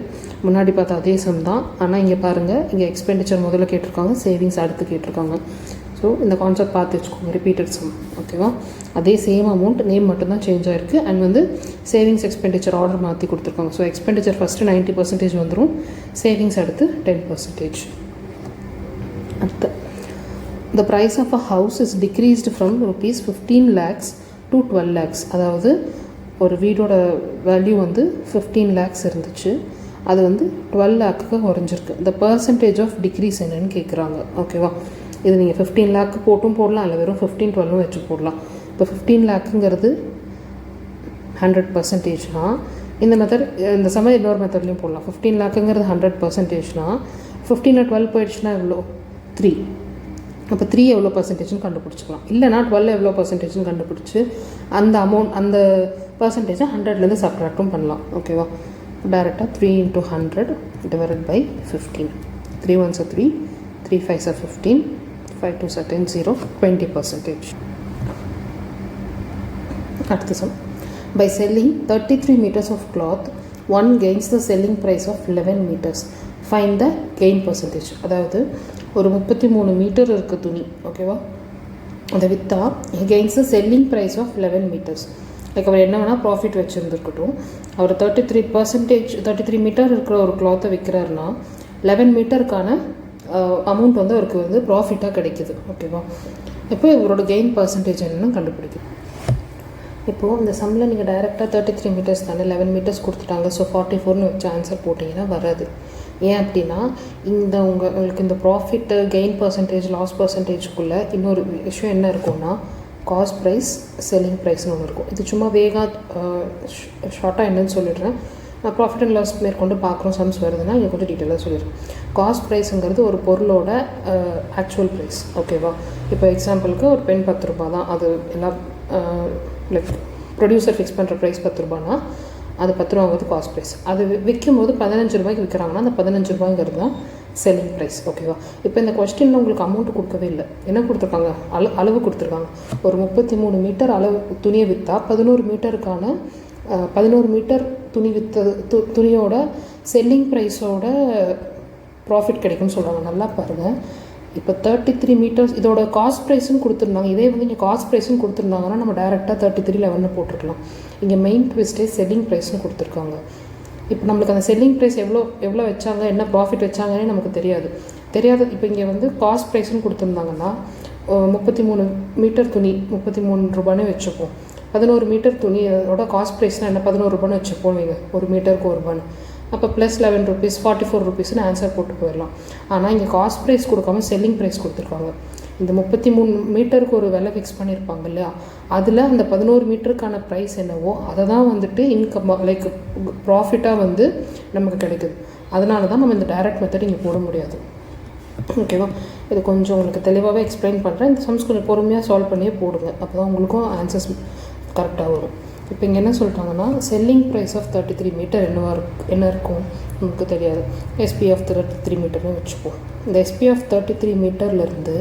முன்னாடி பார்த்தா அதே சம் தான். ஆனால் இங்கே பாருங்கள், இங்கே எக்ஸ்பெண்டிச்சர் முதல்ல கேட்டிருக்காங்க, சேவிங்ஸ் அடுத்து கேட்டிருக்காங்க. ஸோ இந்த கான்செப்ட் பார்த்து வச்சுக்கோங்க. Repeated sum. ஓகேவா? அதே சேம் அமௌண்ட், நேம் மட்டும்தான் சேஞ்ச் ஆகிருக்கு. அண்ட் வந்து சேவிங்ஸ் எக்ஸ்பெண்டிச்சர் ஆர்டர் மாற்றி கொடுத்துருக்காங்க. ஸோ எக்ஸ்பெண்டிச்சர் ஃபஸ்ட்டு 90% வந்துடும், சேவிங்ஸ் அடுத்து 10%. அடுத்து the price of a house is decreased from rupees 15 lakhs to 12 lakhs. அதாவது ஒரு வீடோட வேல்யூ வந்து 15 lakhs இருந்துச்சு, அது வந்து 12 lakhக்கு குறைஞ்சிருக்கு. the percentage of decrease என்னன்னு கேட்குறாங்க. ஓகேவா? இது நீங்கள் 15 lakh போட்டும் போடலாம், இல்லை வெறும் 15 12 வச்சு போடலாம். இப்போ 15 lakhங்கிறது 100%னா இந்த மெத்தட், இந்த சமயம் இன்னொரு மெத்தட்லேயும் போடலாம். 15 lakhங்கிறது 100%னா 15 12 போயிடுச்சுன்னா எவ்வளோ? 3. அப்போ 3 எவ்வளோ பர்சன்டேஜ்னு கண்டுபிடிச்சிக்கலாம். இல்லைனா 12 எவ்வளோ பர்சன்டேஜ்னு கண்டுபிடிச்சி அந்த அமௌண்ட், அந்த பர்சன்டேஜை 100லேருந்து சப்ட்ராக்டும் பண்ணலாம். ஓகேவா? டைரெக்டாக 3 × 100 divided by 15. 3 1s are 3, 3 5s are 15, 5 2s are 10, 0, 20%. அடுத்த some. By selling 33 meters of cloth, one gains the selling price of 11 meters. Find the gain percentage. அதாவது ஒரு 33 மீட்டர் இருக்க துணி, ஓகேவா? அதை விற்றா gains the selling price of 11 meters. Like அவர் என்ன வேணால் ப்ராஃபிட் வச்சுருந்துருக்கட்டும், அவர் 33 மீட்டர் இருக்கிற ஒரு கிளாத்தை விற்கிறாருன்னா 11 மீட்டருக்கான அமௌண்ட் வந்து அவருக்கு வந்து ப்ராஃபிட்டாக கிடைக்குது. ஓகேவா? இப்போ இவரோட கெயின் பர்சன்டேஜ் என்னென்னு கண்டுபிடிக்கும். இப்போது இந்த சம்மில் நீங்கள் டைரெக்டாக 33 மீட்டர்ஸ் தானே 11 மீட்டர்ஸ் கொடுத்துட்டாங்க. ஸோ 44ன்னு வச்சு ஆன்சர் போட்டிங்கன்னா வராது. ஏன் அப்படின்னா உங்களுக்கு இந்த ப்ராஃபிட்டு, கெயின் பர்சன்டேஜ், லாஸ் பர்சன்டேஜுக்குள்ளே இன்னொரு விஷயம் என்ன இருக்கும்னா காஸ்ட் ப்ரைஸ், செல்லிங் ப்ரைஸ்னு ஒன்று இருக்கும். இது சும்மா ஷார்ட்டாக என்னன்னு சொல்லிடுறேன். நான் ப்ராஃபிட் அண்ட் லாஸ் மேற்கொண்டு பார்க்குறோம் சம்ஸ் வருதுன்னா இங்கே கொஞ்சம் டீட்டெயிலாக சொல்லிடுறேன். காஸ்ட் ப்ரைஸுங்கிறது ஒரு பொருளோட ஆக்சுவல் ப்ரைஸ். ஓகேவா? இப்போ எக்ஸாம்பிளுக்கு ஒரு பென் 10 ரூபா தான், அது எல்லாம் லைக் ப்ரொடியூசர் ஃபிக்ஸ் பண்ணுற ப்ரைஸ் 10 ரூபானா அது 10 ரூபாங்கிறது காஸ்ட் ப்ரைஸ். அது விற்கும் போது 15 ரூபாய்க்கு விற்கிறாங்கன்னா அந்த 15 ரூபாய்ங்கிறது தான் செல்லிங் ப்ரைஸ். ஓகேவா? இப்போ இந்த கொஸ்டினில் உங்களுக்கு அமௌண்ட்டு கொடுக்கவே இல்லை. என்ன கொடுத்துருக்காங்க? அளவு கொடுத்துருக்காங்க. ஒரு 33 மீட்டர் அளவு துணியை விற்றா 11 மீட்டருக்கான 11 மீட்டர் துணி துணியோட செல்லிங் ப்ரைஸோட ப்ராஃபிட் கிடைக்கும்னு சொல்கிறாங்க. நல்லா பாருங்கள். இப்போ 33 மீட்டர்ஸ் இதோட காஸ்ட் ப்ரைஸுன்னு கொடுத்துருந்தாங்க. இதே வந்து இங்கே காஸ்ட் ப்ரைஸுன்னு கொடுத்துருந்தாங்கன்னா நம்ம டேரெக்டாக 33 போட்டிருக்கலாம். இங்கே மெயின் ட்விஸ்டே செல்லிங் ப்ரைஸ்னு கொடுத்துருக்காங்க. இப்போ நம்மளுக்கு அந்த செல்லிங் ப்ரைஸ் எவ்வளோ வச்சாங்க, என்ன ப்ராஃபிட் வச்சாங்கன்னே நமக்கு தெரியாது. இப்போ இங்கே வந்து காஸ்ட் ப்ரைஸ்னு கொடுத்துருந்தாங்கன்னா 33 மீட்டர் துணி 33 ரூபான்னு வச்சுப்போம். 11 மீட்டர் துணியோட காஸ்ட் ப்ரைஸ்னால் என்ன? 11 ரூபான்னு வச்சுப்போம். நீங்கள் ஒரு மீட்டருக்கு 1 ரூபான்னு, அப்போ ப்ளஸ் 11 rupees 44 rupeesன்னு ஆன்சர் போட்டு போயிடலாம். ஆனால் இங்கே காஸ்ட் ப்ரைஸ் கொடுக்காம செல்லிங் ப்ரைஸ் கொடுத்துருக்காங்க. இந்த 33 மீட்டருக்கு ஒரு விலை ஃபிக்ஸ் பண்ணியிருப்பாங்க இல்லையா, அதில் அந்த 11 மீட்டருக்கான ப்ரைஸ் என்னவோ அதை தான் வந்துட்டு இன்கம் லைக் ப்ராஃபிட்டாக வந்து நமக்கு கிடைக்குது. அதனால தான் நம்ம இந்த டைரக்ட் மெத்தட் இங்கே போட முடியாது. ஓகேவா? இது கொஞ்சம் உங்களுக்கு தெளிவாகவே எக்ஸ்பிளைன் பண்ணுறேன். இந்த சம்ஸ் கொஞ்சம் பொறுமையாக சால்வ் பண்ணியே போடுங்க, அப்போ தான் உங்களுக்கும் ஆன்சர்ஸ் கரெக்டாக வரும். இப்போ இங்கே என்ன சொல்லிட்டாங்கன்னா செல்லிங் ப்ரைஸ் ஆஃப் 33 மீட்டர் என்ன இருக்கும் நமக்கு தெரியாது. எஸ்பி ஆஃப் 33 மீட்டர்னு வச்சுப்போம். இந்த எஸ்பி ஆஃப் 33 மீட்டர்லேருந்து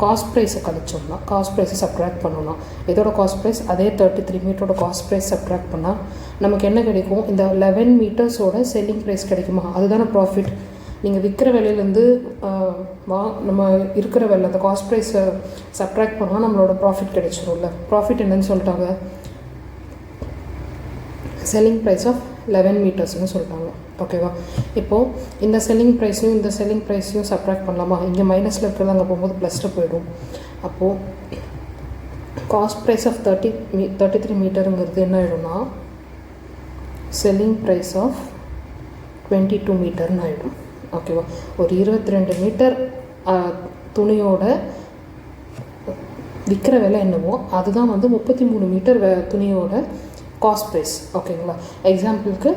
காஸ்ட் ப்ரைஸை கழிச்சோம்னா, காஸ்ட் ப்ரைஸை சப்ட்ராக்ட் பண்ணோம்னா, இதோட காஸ்ட் ப்ரைஸ் அதே 33 மீட்டரோட காஸ்ட் ப்ரைஸ் சப்ட்ராக்ட் பண்ணால் நமக்கு என்ன கிடைக்கும்? இந்த 11 மீட்டர்ஸோட செல்லிங் ப்ரைஸ் கிடைக்குமா? அதுதானே ப்ராஃபிட். நீங்கள் விற்கிற விலையிலேருந்து நம்ம இருக்கிற விலை அந்த காஸ்ட் ப்ரைஸை சப்ட்ராக்ட் பண்ணால் நம்மளோட ப்ராஃபிட் கிடைச்சிரும்ல. ப்ராஃபிட் என்னன்னு சொல்லிட்டாங்க? செல்லிங் ப்ரைஸ் ஆஃப் 11 மீட்டர்ஸ்னு சொல்லிட்டாங்க. ஓகேவா? இப்போது இந்த செல்லிங் ப்ரைஸையும் சப்ட்ராக்ட் பண்ணலாமா? இங்கே மைனஸில் இருக்கிறது அங்கே போகும்போது ப்ளஸில் போயிடும். அப்போது காஸ்ட் ப்ரைஸ் ஆஃப் 33 மீட்டருங்கிறது என்ன ஆகிடும்னா செல்லிங் ப்ரைஸ் ஆஃப் 22 மீட்டர்னு ஆகிடும். ஓகேவா? ஒரு 22 மீட்டர் துணியோட விற்கிற விலை என்னவோ அதுதான் வந்து 33 மீட்டர் துணியோட காஸ்ட் ப்ரைஸ். ஓகேங்களா? எக்ஸாம்பிளுக்கு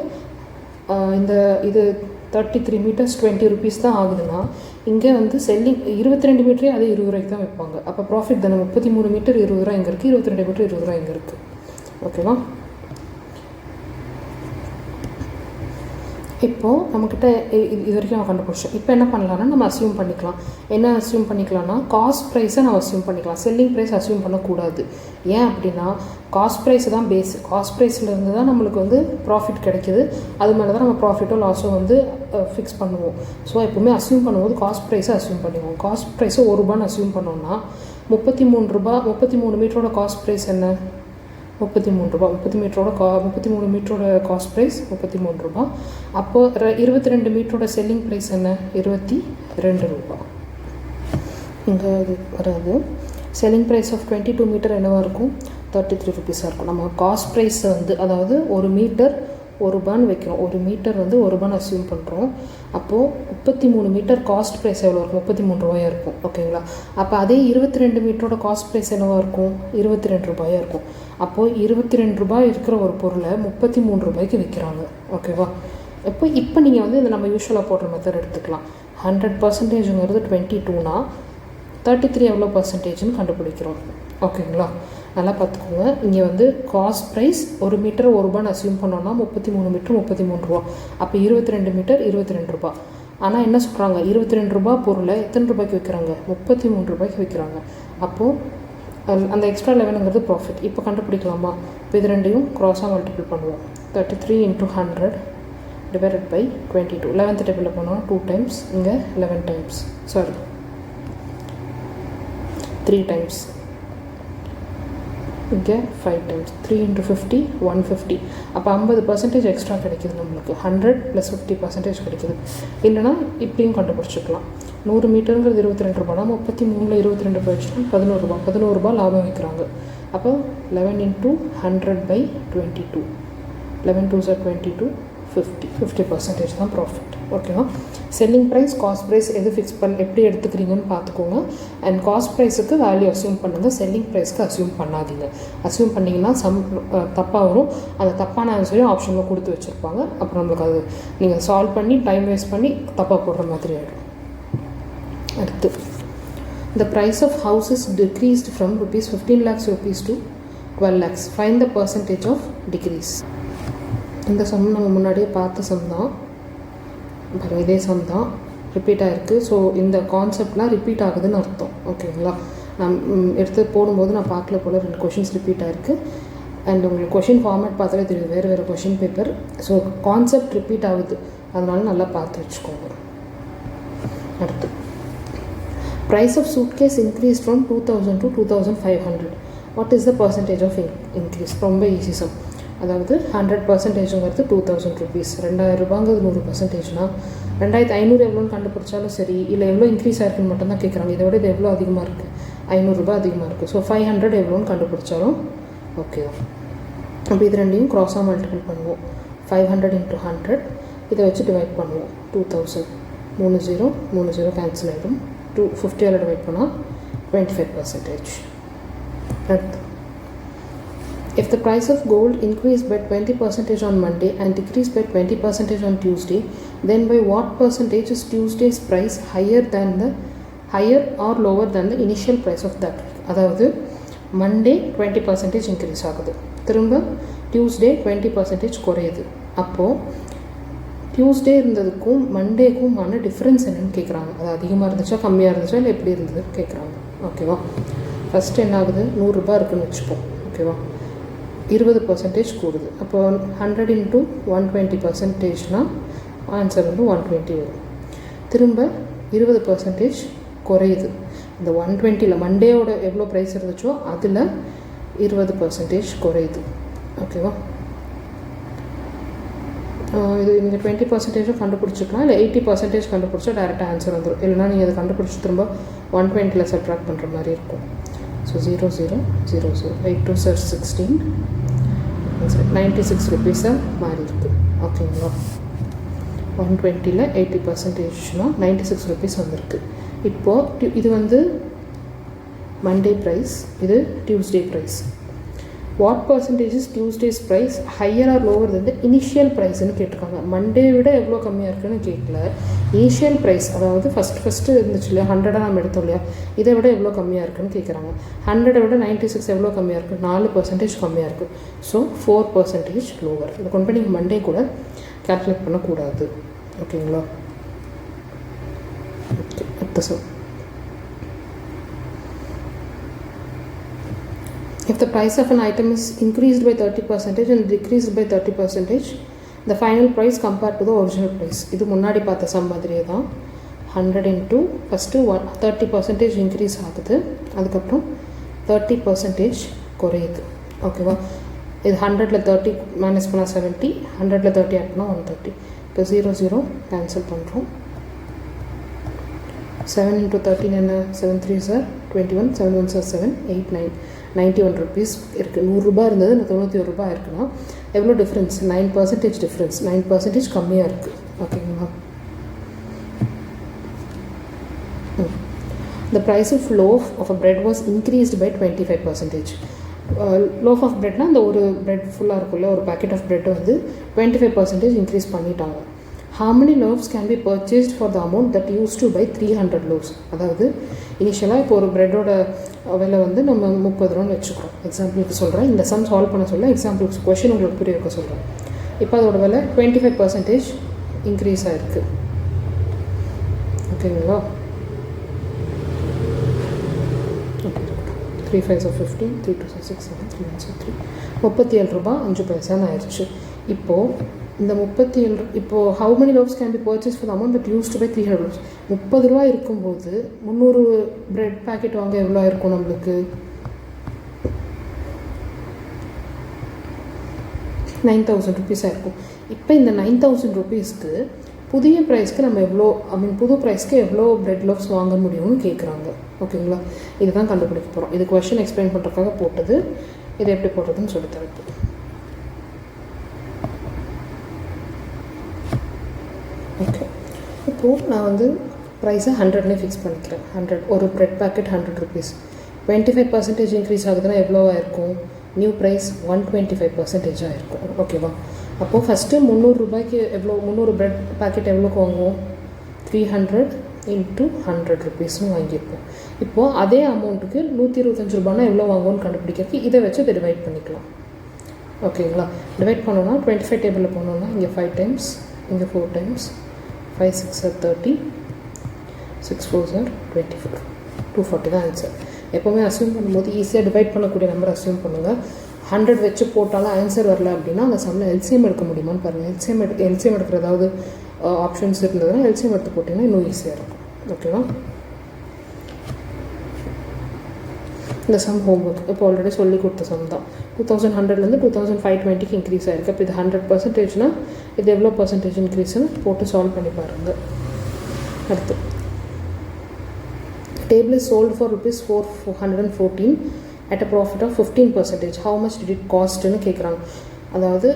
இது 33 meters 20 rupees தான் ஆகுதுன்னா இங்கே வந்து செல்லிங் 22 மீட்டரே அதே 20 ரூபாய்க்கு தான் வைப்பாங்க. அப்போ ப்ராஃபிட் தானே. 33 மீட்டர் 20 ரூபா இங்கே இருக்குது, 22 மீட்டர் 20 ரூபா இங்கே இருக்குது. ஓகேவா? இப்போது நம்மக்கிட்ட இது வரைக்கும் நம்ம கண்டுபிடிச்சோம். இப்போ என்ன பண்ணலான்னா நம்ம அஸ்யூம் பண்ணிக்கலாம். என்ன அஸ்யூம் பண்ணிக்கலாம்னா காஸ்ட் ப்ரைஸை நம்ம அஸ்யூம் பண்ணிக்கலாம். செல்லிங் ப்ரைஸ் அஸ்யூம் பண்ணக்கூடாது. ஏன் அப்படின்னா காஸ்ட் ப்ரைஸ் தான் பேஸ். காஸ்ட் ப்ரைஸ்லேருந்து தான் நம்மளுக்கு வந்து ப்ராஃபிட் கிடைக்கிது. அது மேலே தான் நம்ம ப்ராஃபிட்டோ லாஸோ வந்து ஃபிக்ஸ் பண்ணுவோம். ஸோ எப்போவுமே அஸ்யூம் பண்ணும்போது காஸ்ட் ப்ரைஸை அஸ்யூம் பண்ணிடுவோம். காஸ்ட் ப்ரைஸை ₹1 அஸ்யூம் பண்ணோம்னா 33 மீட்டரோட காஸ்ட் ப்ரைஸ் என்ன? 33 ரூபா. 33 மீட்டரோட காஸ்ட் ப்ரைஸ் 33 ரூபா. அப்போது 22 மீட்டரோட செல்லிங் ப்ரைஸ் என்ன? 22 ரூபா. இங்கே இது வராது. செல்லிங் ப்ரைஸ் ஆஃப் 22 மீட்டர் என்னவாக இருக்கும்? 33 ருபீஸாக இருக்கும். நம்ம காஸ்ட் ப்ரைஸை வந்து அதாவது ஒரு மீட்டர் ₹1 வைக்கிறோம். ஒரு மீட்டர் வந்து ₹1 அஸ்யூம் பண்ணுறோம். அப்போது 33 மீட்டர் காஸ்ட் ப்ரைஸ் எவ்வளோ இருக்கும்? 33 ரூபாயாக இருக்கும். ஓகேங்களா? அப்போ அதே 22 மீட்டரோட காஸ்ட் ப்ரைஸ் என்னவாக இருக்கும்? 22 ரூபாயாக இருக்கும். அப்போது 22 ரூபாய் இருக்கிற ஒரு பொருளை 33 ரூபாய்க்கு விற்கிறாங்க. ஓகேவா? இப்போ நீங்கள் வந்து இந்த நம்ம யூஸ்வலாக போடுற மெத்தட் எடுத்துக்கலாம். 100%ங்கிறது 22னா 33 எவ்வளோ பர்சன்டேஜ்னு கண்டுபிடிக்கிறோம். ஓகேங்களா? நல்லா பார்த்துக்கோங்க. இங்கே வந்து காஸ்ட் ப்ரைஸ் ஒரு மீட்டர் ₹1 அஸ்யூம் பண்ணோன்னா 33 மீட்டர் 33 ரூபா. அப்போ 22 மீட்டர் 22 ரூபா. ஆனால் என்ன சொல்கிறாங்க? 22 ரூபா பொருளை எத்தனை ரூபாய்க்கு விற்கிறாங்க? 33 ரூபாய்க்கு விற்கிறாங்க. அப்போது அந்த எக்ஸ்ட்ரா 11ங்கிறது ப்ராஃபிட். இப்போ கண்டுபிடிக்கலாமா? இப்போ இது ரெண்டையும் க்ராஸாக மல்டிபிள் பண்ணுவோம். 33 × 100 டிவைடட் பை 22. 11th டேபிளில் போனால் 2 டைம்ஸ், இங்கே 11 டைம்ஸ், சாரி 3 டைம்ஸ், இங்கே 5 டைம்ஸ். 3 × 50 150. அப்போ 50% எக்ஸ்ட்ரா கிடைக்கிது நம்மளுக்கு. 100 + 50% கிடைக்கிது. இல்லைனா இப்படியும் கண்டுபிடிச்சிக்கலாம். 100 மீட்டருங்கிறது 22 ரூபானா 33ல் 22 போயிடுச்சுன்னா 11 ரூபா. 11 ரூபா லாபம் வைக்கிறாங்க. அப்போ 11 × 100/22. 11 2s are 22, 50% தான் ப்ராஃபிட். ஓகேவா? செல்லிங் ப்ரைஸ் காஸ்ட் ப்ரைஸ் எது ஃபிக்ஸ் எப்படி எடுத்துக்கிறீங்கன்னு பார்த்துக்கோங்க. அண்ட் காஸ்ட் ப்ரைஸுக்கு வேல்யூ அஸ்யூம் பண்ணுங்கள். செல்லிங் ப்ரைஸ்க்கு அஸ்யூம் பண்ணாதீங்க. அஸ்யூம் பண்ணிங்கன்னா தப்பாக வரும். அந்த தப்பான ஆன்சரையும் ஆப்ஷனில் கொடுத்து வச்சுருப்பாங்க. அப்புறம் நம்மளுக்கு அது நீங்கள் சால்வ் பண்ணி டைம் வேஸ்ட் பண்ணி தப்பாக போடுற மாதிரி ஆகிடும். அடுத்து the price of houses decreased from ₹15 lakhs to 12 lakhs. Find the percentage of decrease. இந்த சம் நம்ம முன்னாடியே பார்த்த சம் தான். இதே சம் தான் ரிப்பீட் ஆகிருக்கு. ஸோ இந்த கான்செப்ட்லாம் ரிப்பீட் ஆகுதுன்னு அர்த்தம். ஓகேங்களா? நான் எடுத்து போடும்போது நான் பார்க்கல போல் 2 கொஷின்ஸ் ரிப்பீட் ஆகிருக்கு. அண்ட் உங்களுக்கு கொஷின் ஃபார்மேட் பார்த்தாலே தெரியும், வேறு question paper. So concept repeat ஆகுது, அதனால நல்லா பார்த்து வச்சுக்கோங்க. அடுத்து price of suitcase increase from 2000 to 2500. What is the percentage of increase? ரொம்ப ஈஸி சம். அதாவது 100%ங்கிறது 2000 ருபீஸ். 2000 ரூபாங்கிறது 100%னா 2500 எவ்வளோன்னு கண்டுபிடிச்சாலும் சரி, இல்லை எவ்வளோ இன்க்ரீஸ் ஆகிருக்குன்னு மட்டும்தான் கேட்குறாங்க. இதை விட இது எவ்வளோ அதிகமாக இருக்குது? 500 ரூபா அதிகமாக இருக்குது. ஸோ 500 எவ்வளோன்னு கண்டுபிடிச்சாலும் ஓகே தான். அப்போ இது ரெண்டையும் க்ராஸாக மல்டிபிள் பண்ணுவோம். 500 × 100 இதை வச்சு டிவைட் பண்ணுவோம். 2000 3 0 கேன்சல் ஆகிடும். 250 டிவைட் பண்ணால் 25%. அடுத்து if the price of gold increased by 20% on Monday and decreased by 20% on Tuesday, then by what percentage is Tuesday's price higher or lower than the initial price of that week? அதாவது மண்டே 20% இன்க்ரீஸ் ஆகுது, திரும்ப டியூஸ்டே 20% குறையுது. அப்போது டியூஸ்டே இருந்ததுக்கும் மண்டேக்குமான டிஃப்ரென்ஸ் என்னென்னு கேட்குறாங்க. அது அதிகமாக இருந்துச்சா கம்மியாக இருந்துச்சா இல்லை எப்படி இருந்ததுன்னு கேட்குறாங்க. ஓகேவா? ஃபஸ்ட்டு என்ன ஆகுது? 100 ரூபா இருக்குதுன்னு வச்சுப்போம். ஓகேவா? 20% கூடுது. அப்போ 100 × 120%னா ஆன்சர் வந்து 120 வரும். திரும்ப 20% குறையுது. இந்த 120ல் மண்டேயோட எவ்வளோ ப்ரைஸ் இருந்துச்சோ அதில் 20% குறையுது. ஓகேவா? இது நீங்கள் 20% கண்டுபிடிச்சிக்கலாம், இல்லை 80% கண்டுபிடிச்சா டேரெக்டாக ஆன்சர் வந்துடும். இல்லைனா நீங்கள் அதை கண்டுபிடிச்சி திரும்ப 120ல் சப்ட்ராக்ட் பண்ணுற மாதிரி இருக்கும். ஸோ 0 0 0 0 8 2 சார் 16 96 ருபீஸாக மாறி இருக்குது. ஓகேங்களா? 120ல் 80%னா 96 ருபீஸ் வந்திருக்கு. இப்போது இது வந்து மண்டே ப்ரைஸ், இது Tuesday price. What percentage is Tuesday's price higher or lower than the initial ப்ரைஸ்ன்னு கேட்டிருக்காங்க. மண்டே விட எவ்வளோ கம்மியாக இருக்குன்னு கேட்கல. இனிஷியல் ப்ரைஸ் அதாவது ஃபஸ்ட்டு இருந்துச்சு இல்லையா, 100 நம்ம எடுத்தோம் இல்லையா, இதை விட எவ்வளோ கம்மியாக இருக்குன்னு கேட்குறாங்க. 100 விட 96 எவ்வளோ கம்மியாக இருக்குது, 4% கம்மியாக இருக்குது. So 4% lower. இதை கொண்டு போய் நீங்கள் மண்டே கூட கால்குலேட் பண்ணக்கூடாது. ஓகேங்களா? ஓகே, அடுத்த sir. If the price of an item is increased by 30% and decreased by 30%, the final price compared to the original price. இது முன்னாடி பார்த்த சம் மாதிரியே தான். 100 into ஃபஸ்ட்டு 30% இன்க்ரீஸ் ஆகுது, அதுக்கப்புறம் 30% குறையுது. ஓகேவா? இது 100ல் 30 மைனஸ் பண்ணால் 70, 100ல் 30 ஆட் பண்ணால் 130. இப்போ 0 0 கேன்சல் பண்ணுறோம். 7 into 13 என்ன, 7 3 சார் 21, 7 1 சார் 7, 8 9, 91 rupees இருக்குது. 100 ரூபா இருந்தது, 91 ரூபா இருக்குன்னா எவ்வளோ டிஃப்ரென்ஸ்? 9% டிஃப்ரென்ஸ், 9% கம்மியாக இருக்குது. ஓகேங்களா? The price of loaf of a bread was increased by 25%. Loaf of பிரெட்னா அந்த ஒரு பிரெட் ஃபுல்லாக இருக்குல்ல, ஒரு பேக்கெட் ஆஃப் பிரெட் வந்து 25% இன்க்ரீஸ் பண்ணிட்டாங்க. How many loaves can be purchased for the amount that used to buy 300 loaves? அதாவது இனிஷியலாக இப்போ ஒரு ப்ரெட்டோட விலை வந்து நம்ம 30 ரூபான்னு வச்சுக்கிறோம். எக்ஸாம்பிளுக்கு சொல்கிறேன், இந்த சம் சால்வ் பண்ண சொல்ல எக்ஸாம்பிளுக்கு கொஷின் உங்களுக்கு புரிய வைக்க சொல்கிறேன். இப்போ அதோட விலை 25% இன்க்ரீஸ் ஆகிருக்கு. ஓகேங்களா? 3 5 15, 3 2 6 7, 3 1 3, 37 ரூபா 5 பைசான்னு ஆயிடுச்சு. இப்போது இந்த 37, இப்போது how many loaves can be purchased for the amount that used to buy 300 loaves? 30 ரூபா இருக்கும்போது 300 பிரெட் பேக்கெட் வாங்க எவ்வளோ இருக்கும் நம்மளுக்கு? 9000 rupees ஆயிருக்கும். இப்போ இந்த 9000 rupeesக்கு புதிய ப்ரைஸ்க்கு நம்ம எவ்வளோ, புது ப்ரைஸ்க்கு எவ்வளோ பிரெட் லோவ்ஸ் வாங்க முடியும்னு கேட்குறாங்க. ஓகேங்களா? இதுதான் கண்டுபிடிக்க போகிறோம். இது கொஷின் எக்ஸ்பிளைன் பண்ணுறதுக்காக போட்டது. இதை எப்படி போடுறதுன்னு சொல்லி தரது. ஓகே, இப்போது நான் வந்து ப்ரைஸை 100னே ஃபிக்ஸ் பண்ணிக்கிறேன். 100 ஒரு பிரெட் பேக்கெட் 100 rupees. 25% இன்க்ரீஸ் ஆகுதுன்னா எவ்வளோவா இருக்கும்? நியூ ப்ரைஸ் 125% ஆகிருக்கும். ஓகேவா? அப்போது ஃபஸ்ட்டு 300 ரூபாய்க்கு எவ்வளோ, 300 பிரெட் பேக்கெட் எவ்வளோக்கு வாங்குவோம்? 300 into 100 rupeesனு வாங்கியிருப்போம். இப்போது அதே அமௌண்ட்டுக்கு 125 ரூபான்னா எவ்வளோ வாங்குவோன்னு கண்டுபிடிக்கிறதுக்கு இதை வச்சு இதை டிவைட் பண்ணிக்கலாம். ஓகேங்களா? டிவைட் பண்ணோன்னா 25 டேபிளில் போனோன்னா இங்கே 5 times, இங்கே 4 times, 5 6 are 30, 6 4 are 24, 240 தான் ஆன்சர். எப்போவுமே அஸ்யூம் பண்ணும்போது ஈஸியாக டிவைட் பண்ணக்கூடிய நம்பர் அஸ்யூம் பண்ணுங்கள். 100 வச்சு போட்டாலும் ஆன்சர் வரல அப்படின்னா அந்த சம்மில் எல்சிஎம் எடுக்க முடியுமான்னு பாருங்கள். எல்சிஎம் எடுக்கிற ஏதாவது ஆப்ஷன்ஸ் இருந்ததுன்னா எல்சிஎம் எடுத்து போட்டிங்கன்னா இன்னும் ஈஸியாக இருக்கும். ஓகேவா? இந்த சம் ஹோம்ஒர்க் இப்போ ஆல்ரெடி சொல்லி கொடுத்த சம் தான். 2100லேருந்து 2520க்கு இன்க்ரீஸ் ஆகிருக்கு. அப்போ இது 100%னால் இது எவ்வளோ பர்சன்டேஜ் இன்க்ரீஸ்னு போட்டு சால்வ் பண்ணி பாருங்கள். அடுத்து table is sold for ₹414 at a profit of 15%. How much did it cost ன்னு கேட்குறாங்க. அதாவது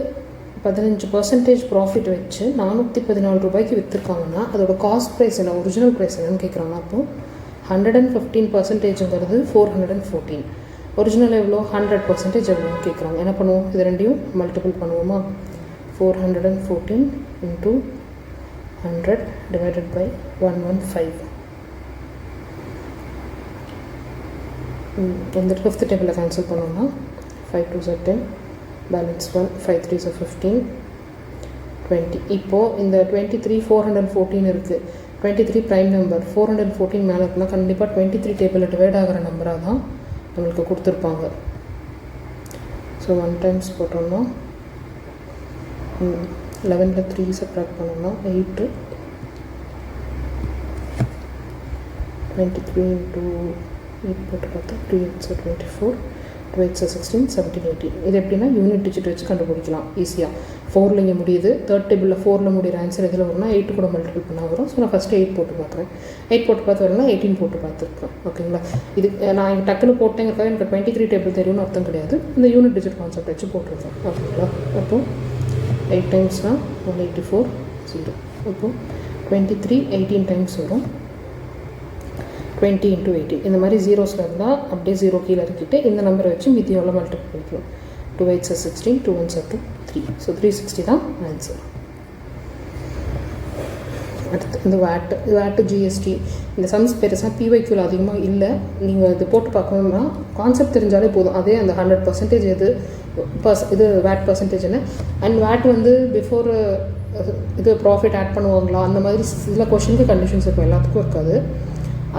15% ப்ராஃபிட் வச்சு 414 ரூபாய்க்கு விற்றுருக்காங்கன்னா அதோட காஸ்ட் ப்ரைஸ் என்ன, ஒரிஜினல் ப்ரைஸ் என்னன்னு கேட்குறாங்க. அப்போது 115%ங்கிறது 414, ஒரிஜினல் எவ்வளோ 100% எவ்வளோன்னு கேட்குறாங்க. என்ன பண்ணுவோம்? இது ரெண்டையும் மல்டிபிள் பண்ணுவோமா? 414 into 100 divided by 115. இந்த 5th டேபிளில் கேன்சல் பண்ணோம்னா 5 2 are 10, பேலன்ஸ் 1, 5 3 are 15, 20. இப்போது இந்த 23 414 இருக்குது. 23 ப்ரைம் நம்பர், 414 மேலே இருக்குன்னா கண்டிப்பாக 23 டேபிளில் டிவைட் ஆகிற நம்பராக தான் நம்மளுக்கு கொடுத்துருப்பாங்க. ஸோ 1 times போட்டோம்னா 11ல் 3 சப்ராக்ட் பண்ணோம்னா 8, 23 into 8 போட்டு பார்த்தா 2 8 are 24, 2 8 are 16, 17 18. இது எப்படின்னா யூனிட் டிஜிட் வச்சு கண்டுபிடிக்கலாம் ஈஸியாக. 4ல் இங்கே முடியுது. 3rd டேபிளில் 4ல் முடிகிற ஆன்சர் எதில் வரும்னா 8 கூட மல்டிபிள் பண்ணால் வரும். ஸோ நான் ஃபஸ்ட்டு 8 போட்டு பார்க்குறேன். 8 போட்டு பார்த்து வரலாம், 18 போட்டு பார்த்துருக்கேன். ஓகேங்களா? இது நான் இங்கே டக்குன்னு போட்டேங்கிறக்காக எனக்கு 23 டேபிள் தெரியும்னு அர்த்தம் கிடையாது. இந்த யூனிட் டிஜிட் கான்செப்ட் வச்சு போட்டிருக்கேன். ஓகேங்களா? அப்போது 8 டைம்ஸ்னால் 184 0. அப்போது 23 18 டைம்ஸ் வரும். 20 into 18 இந்த மாதிரி ஜீரோஸில் இருந்தால் அப்படியே 0 கீழே இருக்கிட்டு இந்த நம்பரை வச்சு மீதியோட மல்டிபிள் பண்ணிக்கலாம். 2 8s are 16, 2 1s are 2, 3. So 360 தான் ஆன்சர். அடுத்து இந்த வேட்டு ஜிஎஸ்டி இந்த சம்ஸ் பெருசாக பிஒய்க்யூவில் அதிகமாக இல்லை. நீங்கள் இது போட்டு பார்க்கணுன்னா கான்செப்ட் தெரிஞ்சாலே போதும். அதே அந்த 100% எது இது வேட் பர்சன்டேஜ்னு அண்ட் வேட் பிஃபோர் இது ப்ராஃபிட் ஆட் பண்ணுவாங்களா அந்த மாதிரி சில கொஷனுக்கு கண்டிஷன்ஸ் இருக்கும், எல்லாத்துக்கும் இருக்காது.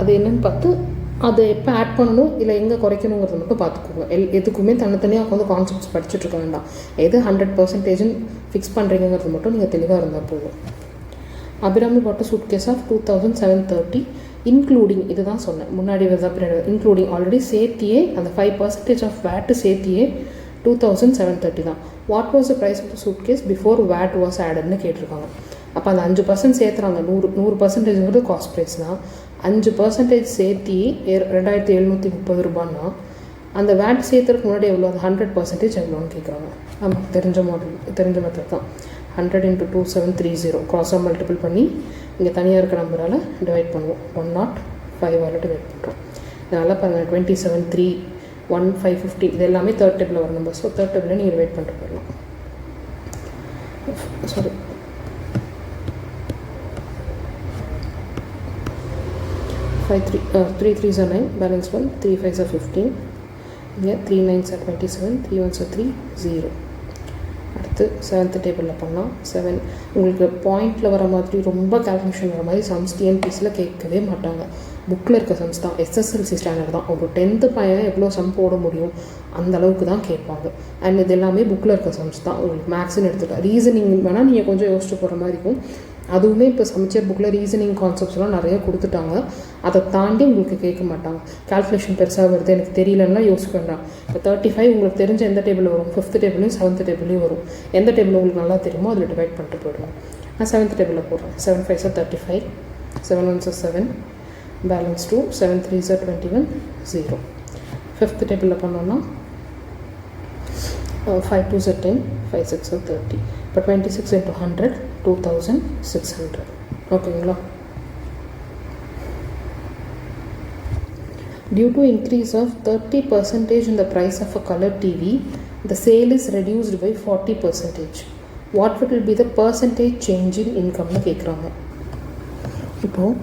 அது என்னென்னு பார்த்து அதை எப்போ ஆட் பண்ணணும் இல்லை எங்கே குறைக்கணுங்கிறத மட்டும் பார்த்துக்கோங்க. எதுக்குமே தனித்தனியாக உட்காந்து கான்செப்ட்ஸ் படிச்சுட்டு இருக்க வேண்டாம். எது 100% ஃபிக்ஸ் பண்ணுறீங்கிறது மட்டும் நீங்கள் தெளிவாக இருந்தால் போதும். Abirami bought a suitcase of 2730 including, இதுதான் சொன்னேன் முன்னாடி இன்க்ளூடிங் ஆல்ரெடி சேர்த்தியே அந்த 5% ஆஃப் வேட்டு சேர்த்தியே 2730 தான். What was the price of the suitcase before VAT was ஆடட்னு கேட்டிருக்காங்க. அப்போ அந்த 5% சேர்த்துறாங்க. 100% காஸ்ட் ப்ரைஸ் தான். 5% சேர்த்தி 2730 ரூபான்னா அந்த வேட் சேர்த்துறதுக்கு முன்னாடி எவ்வளோ, அது 100% எவ்வளோன்னு கேட்குறாங்க. நமக்கு தெரிஞ்ச மெத்தட் தான். 100 × 2730 க்ராஸாக மல்டிபிள் பண்ணி இங்கே தனியாக இருக்க நம்பரால் டிவைட் பண்ணுவோம். 105 டிவைட் பண்ணுறோம். இதனால் பாருங்கள் 27,3 1,550 இது எல்லாமே தேர்ட் டேபிளில் வர நம்பர். ஸோ தேர்ட் டேபிளில் நீங்கள் டிவைட் பண்ணிட்டு போயிடலாம். Sorry 3 3s are 9, balance 1, 3 5s are 15, இங்கே 3 9s are 27, 3 1s are 3, 0. அடுத்து 7th டேபிளில் பண்ணால் 7 உங்களுக்கு பாயிண்டில் வர மாதிரி ரொம்ப கால்குலேஷன் வர மாதிரி சம்ஸ் டிஎன்பிஎஸ்சியில் கேட்கவே மாட்டாங்க. புக்கில் இருக்க சம்ஸ் தான், எஸ்எஸ்எல்சி ஸ்டாண்டர்ட் தான். ஒரு 10th பையன் எவ்வளோ சம் போட முடியும் அந்த அளவுக்கு தான் கேட்பாங்க. அண்ட் இது எல்லாமே புக்கில் இருக்க சம்ஸ் தான். உங்களுக்கு மேக்ஸ்ன்னு எடுத்துகிட்டா ரீசனிங் வேணால் நீங்கள் கொஞ்சம் யோசிச்சு போகிற மாதிரி இருக்கும். அதுவுமே இப்போ சமச்சர் புக்கில் ரீசனிங் கான்செப்ட்ஸ்லாம் நிறைய கொடுத்துட்டாங்க. அதை தாண்டி உங்களுக்கு கேட்க மாட்டாங்க. கால்குலேஷன் பெருசாக வருது எனக்கு தெரியலன்னா யோசிக்க வேண்டாம். இப்போ 35 உங்களுக்கு தெரிஞ்ச எந்த டேபிள் வரும், 5th டேபிளையும் 7th டேபிளையும் வரும். எந்த டேபிள் உங்களுக்கு நல்லா தெரியுமோ அதில் டிவைட் பண்ணிட்டு போயிடுவோம். நான் 7th டேபிளில் போடுறேன். 7 5s are 35, 7 1s are 7, balance 2, 7 3s are 21, 0. 5th டேபிளில் பண்ணோன்னா 5 2s are 10, 5 6s are 30. இப்போ 26 × 100 2600. ஓகேங்களா? Due to increase of 30% in the price of a color TV, the sale is reduced by 40%. What will be the percentage change in income னு கேட்குறாங்க. இப்போது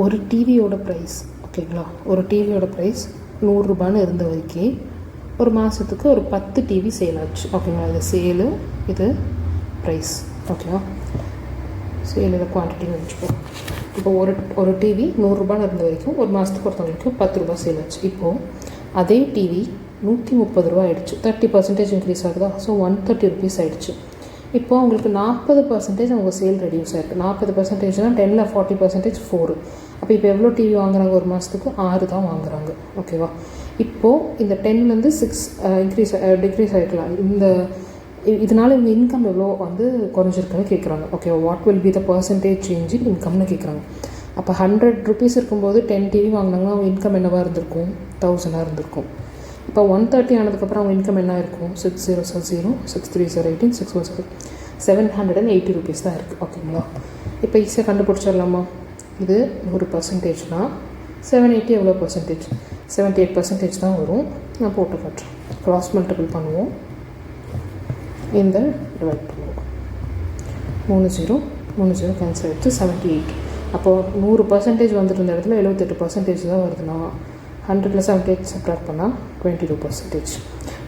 ஒரு டிவியோட ப்ரைஸ், ஓகேங்களா, ஒரு டிவியோட ப்ரைஸ் 100 ரூபான்னு இருந்த வரைக்கும் ஒரு மாதத்துக்கு ஒரு 10 டிவி சேல் ஆச்சு. ஓகேங்களா? இது சேலு, இது ப்ரைஸ். ஓகேவா? சேல் இதை குவான்டிட்டின்னு வச்சுப்போம். இப்போ ஒரு டிவி 100 ரூபான்னு இருந்த வரைக்கும் ஒரு மாதத்துக்கு ஒருத்தவங்களுக்கு 10 ரூபா சேல் ஆச்சு. இப்போது அதே டிவி 130 ரூபா ஆகிடுச்சு. 30% இன்க்ரீஸ் ஆகுதா? ஸோ 130 ருபீஸ் ஆகிடுச்சு. இப்போ அவங்களுக்கு 40% அவங்க சேல் ரெடியூஸ் ஆகிருக்கு. 40%னால் 10ல் 40% 4. அப்போ இப்போ எவ்வளோ டிவி வாங்குறாங்க ஒரு மாதத்துக்கு? 6 தான் வாங்குறாங்க. ஓகேவா? இப்போது இந்த 10லேருந்து 6 டிக்ரீஸ் ஆகிருக்கலாம். இதனால் இவங்க இன்கம் எவ்வளோ குறைஞ்சிருக்குன்னு கேட்குறாங்க. Okay, what will be the percentage change in இன்கம்னு கேட்குறாங்க. அப்போ 100 ருபீஸ் இருக்கும்போது 10 டிவி வாங்கினாங்கன்னா அவங்க இன்கம் என்னவாக இருந்திருக்கும்? 1000 இருந்திருக்கும். இப்போ 130 ஆனதுக்கப்புறம் அவங்க இன்கம் என்ன இருக்கும்? 6 0s are 0, 6 3s are 18, 6 1s are 780 rupees தான் இருக்குது. ஓகேங்களா? இப்போ ஈஸியாக கண்டுபிடிச்சிடலாமா? இது 100%னா 780 எவ்வளோ பர்சன்டேஜ்? 78% தான் வரும். நான் போட்டு காட்டுறேன். க்ராஸ் மல்டிபிள் பண்ணுவோம், இந்த டிவைட் பண்ணுவோம். 3 0 கேன்சல் ஆகிடுச்சு. 78. அப்போது 100% வந்துட்டு இருந்த இடத்துல 78% தான் வருதுன்னா 100ல் 78 சப்ட்ராக்ட் பண்ணால் 22%.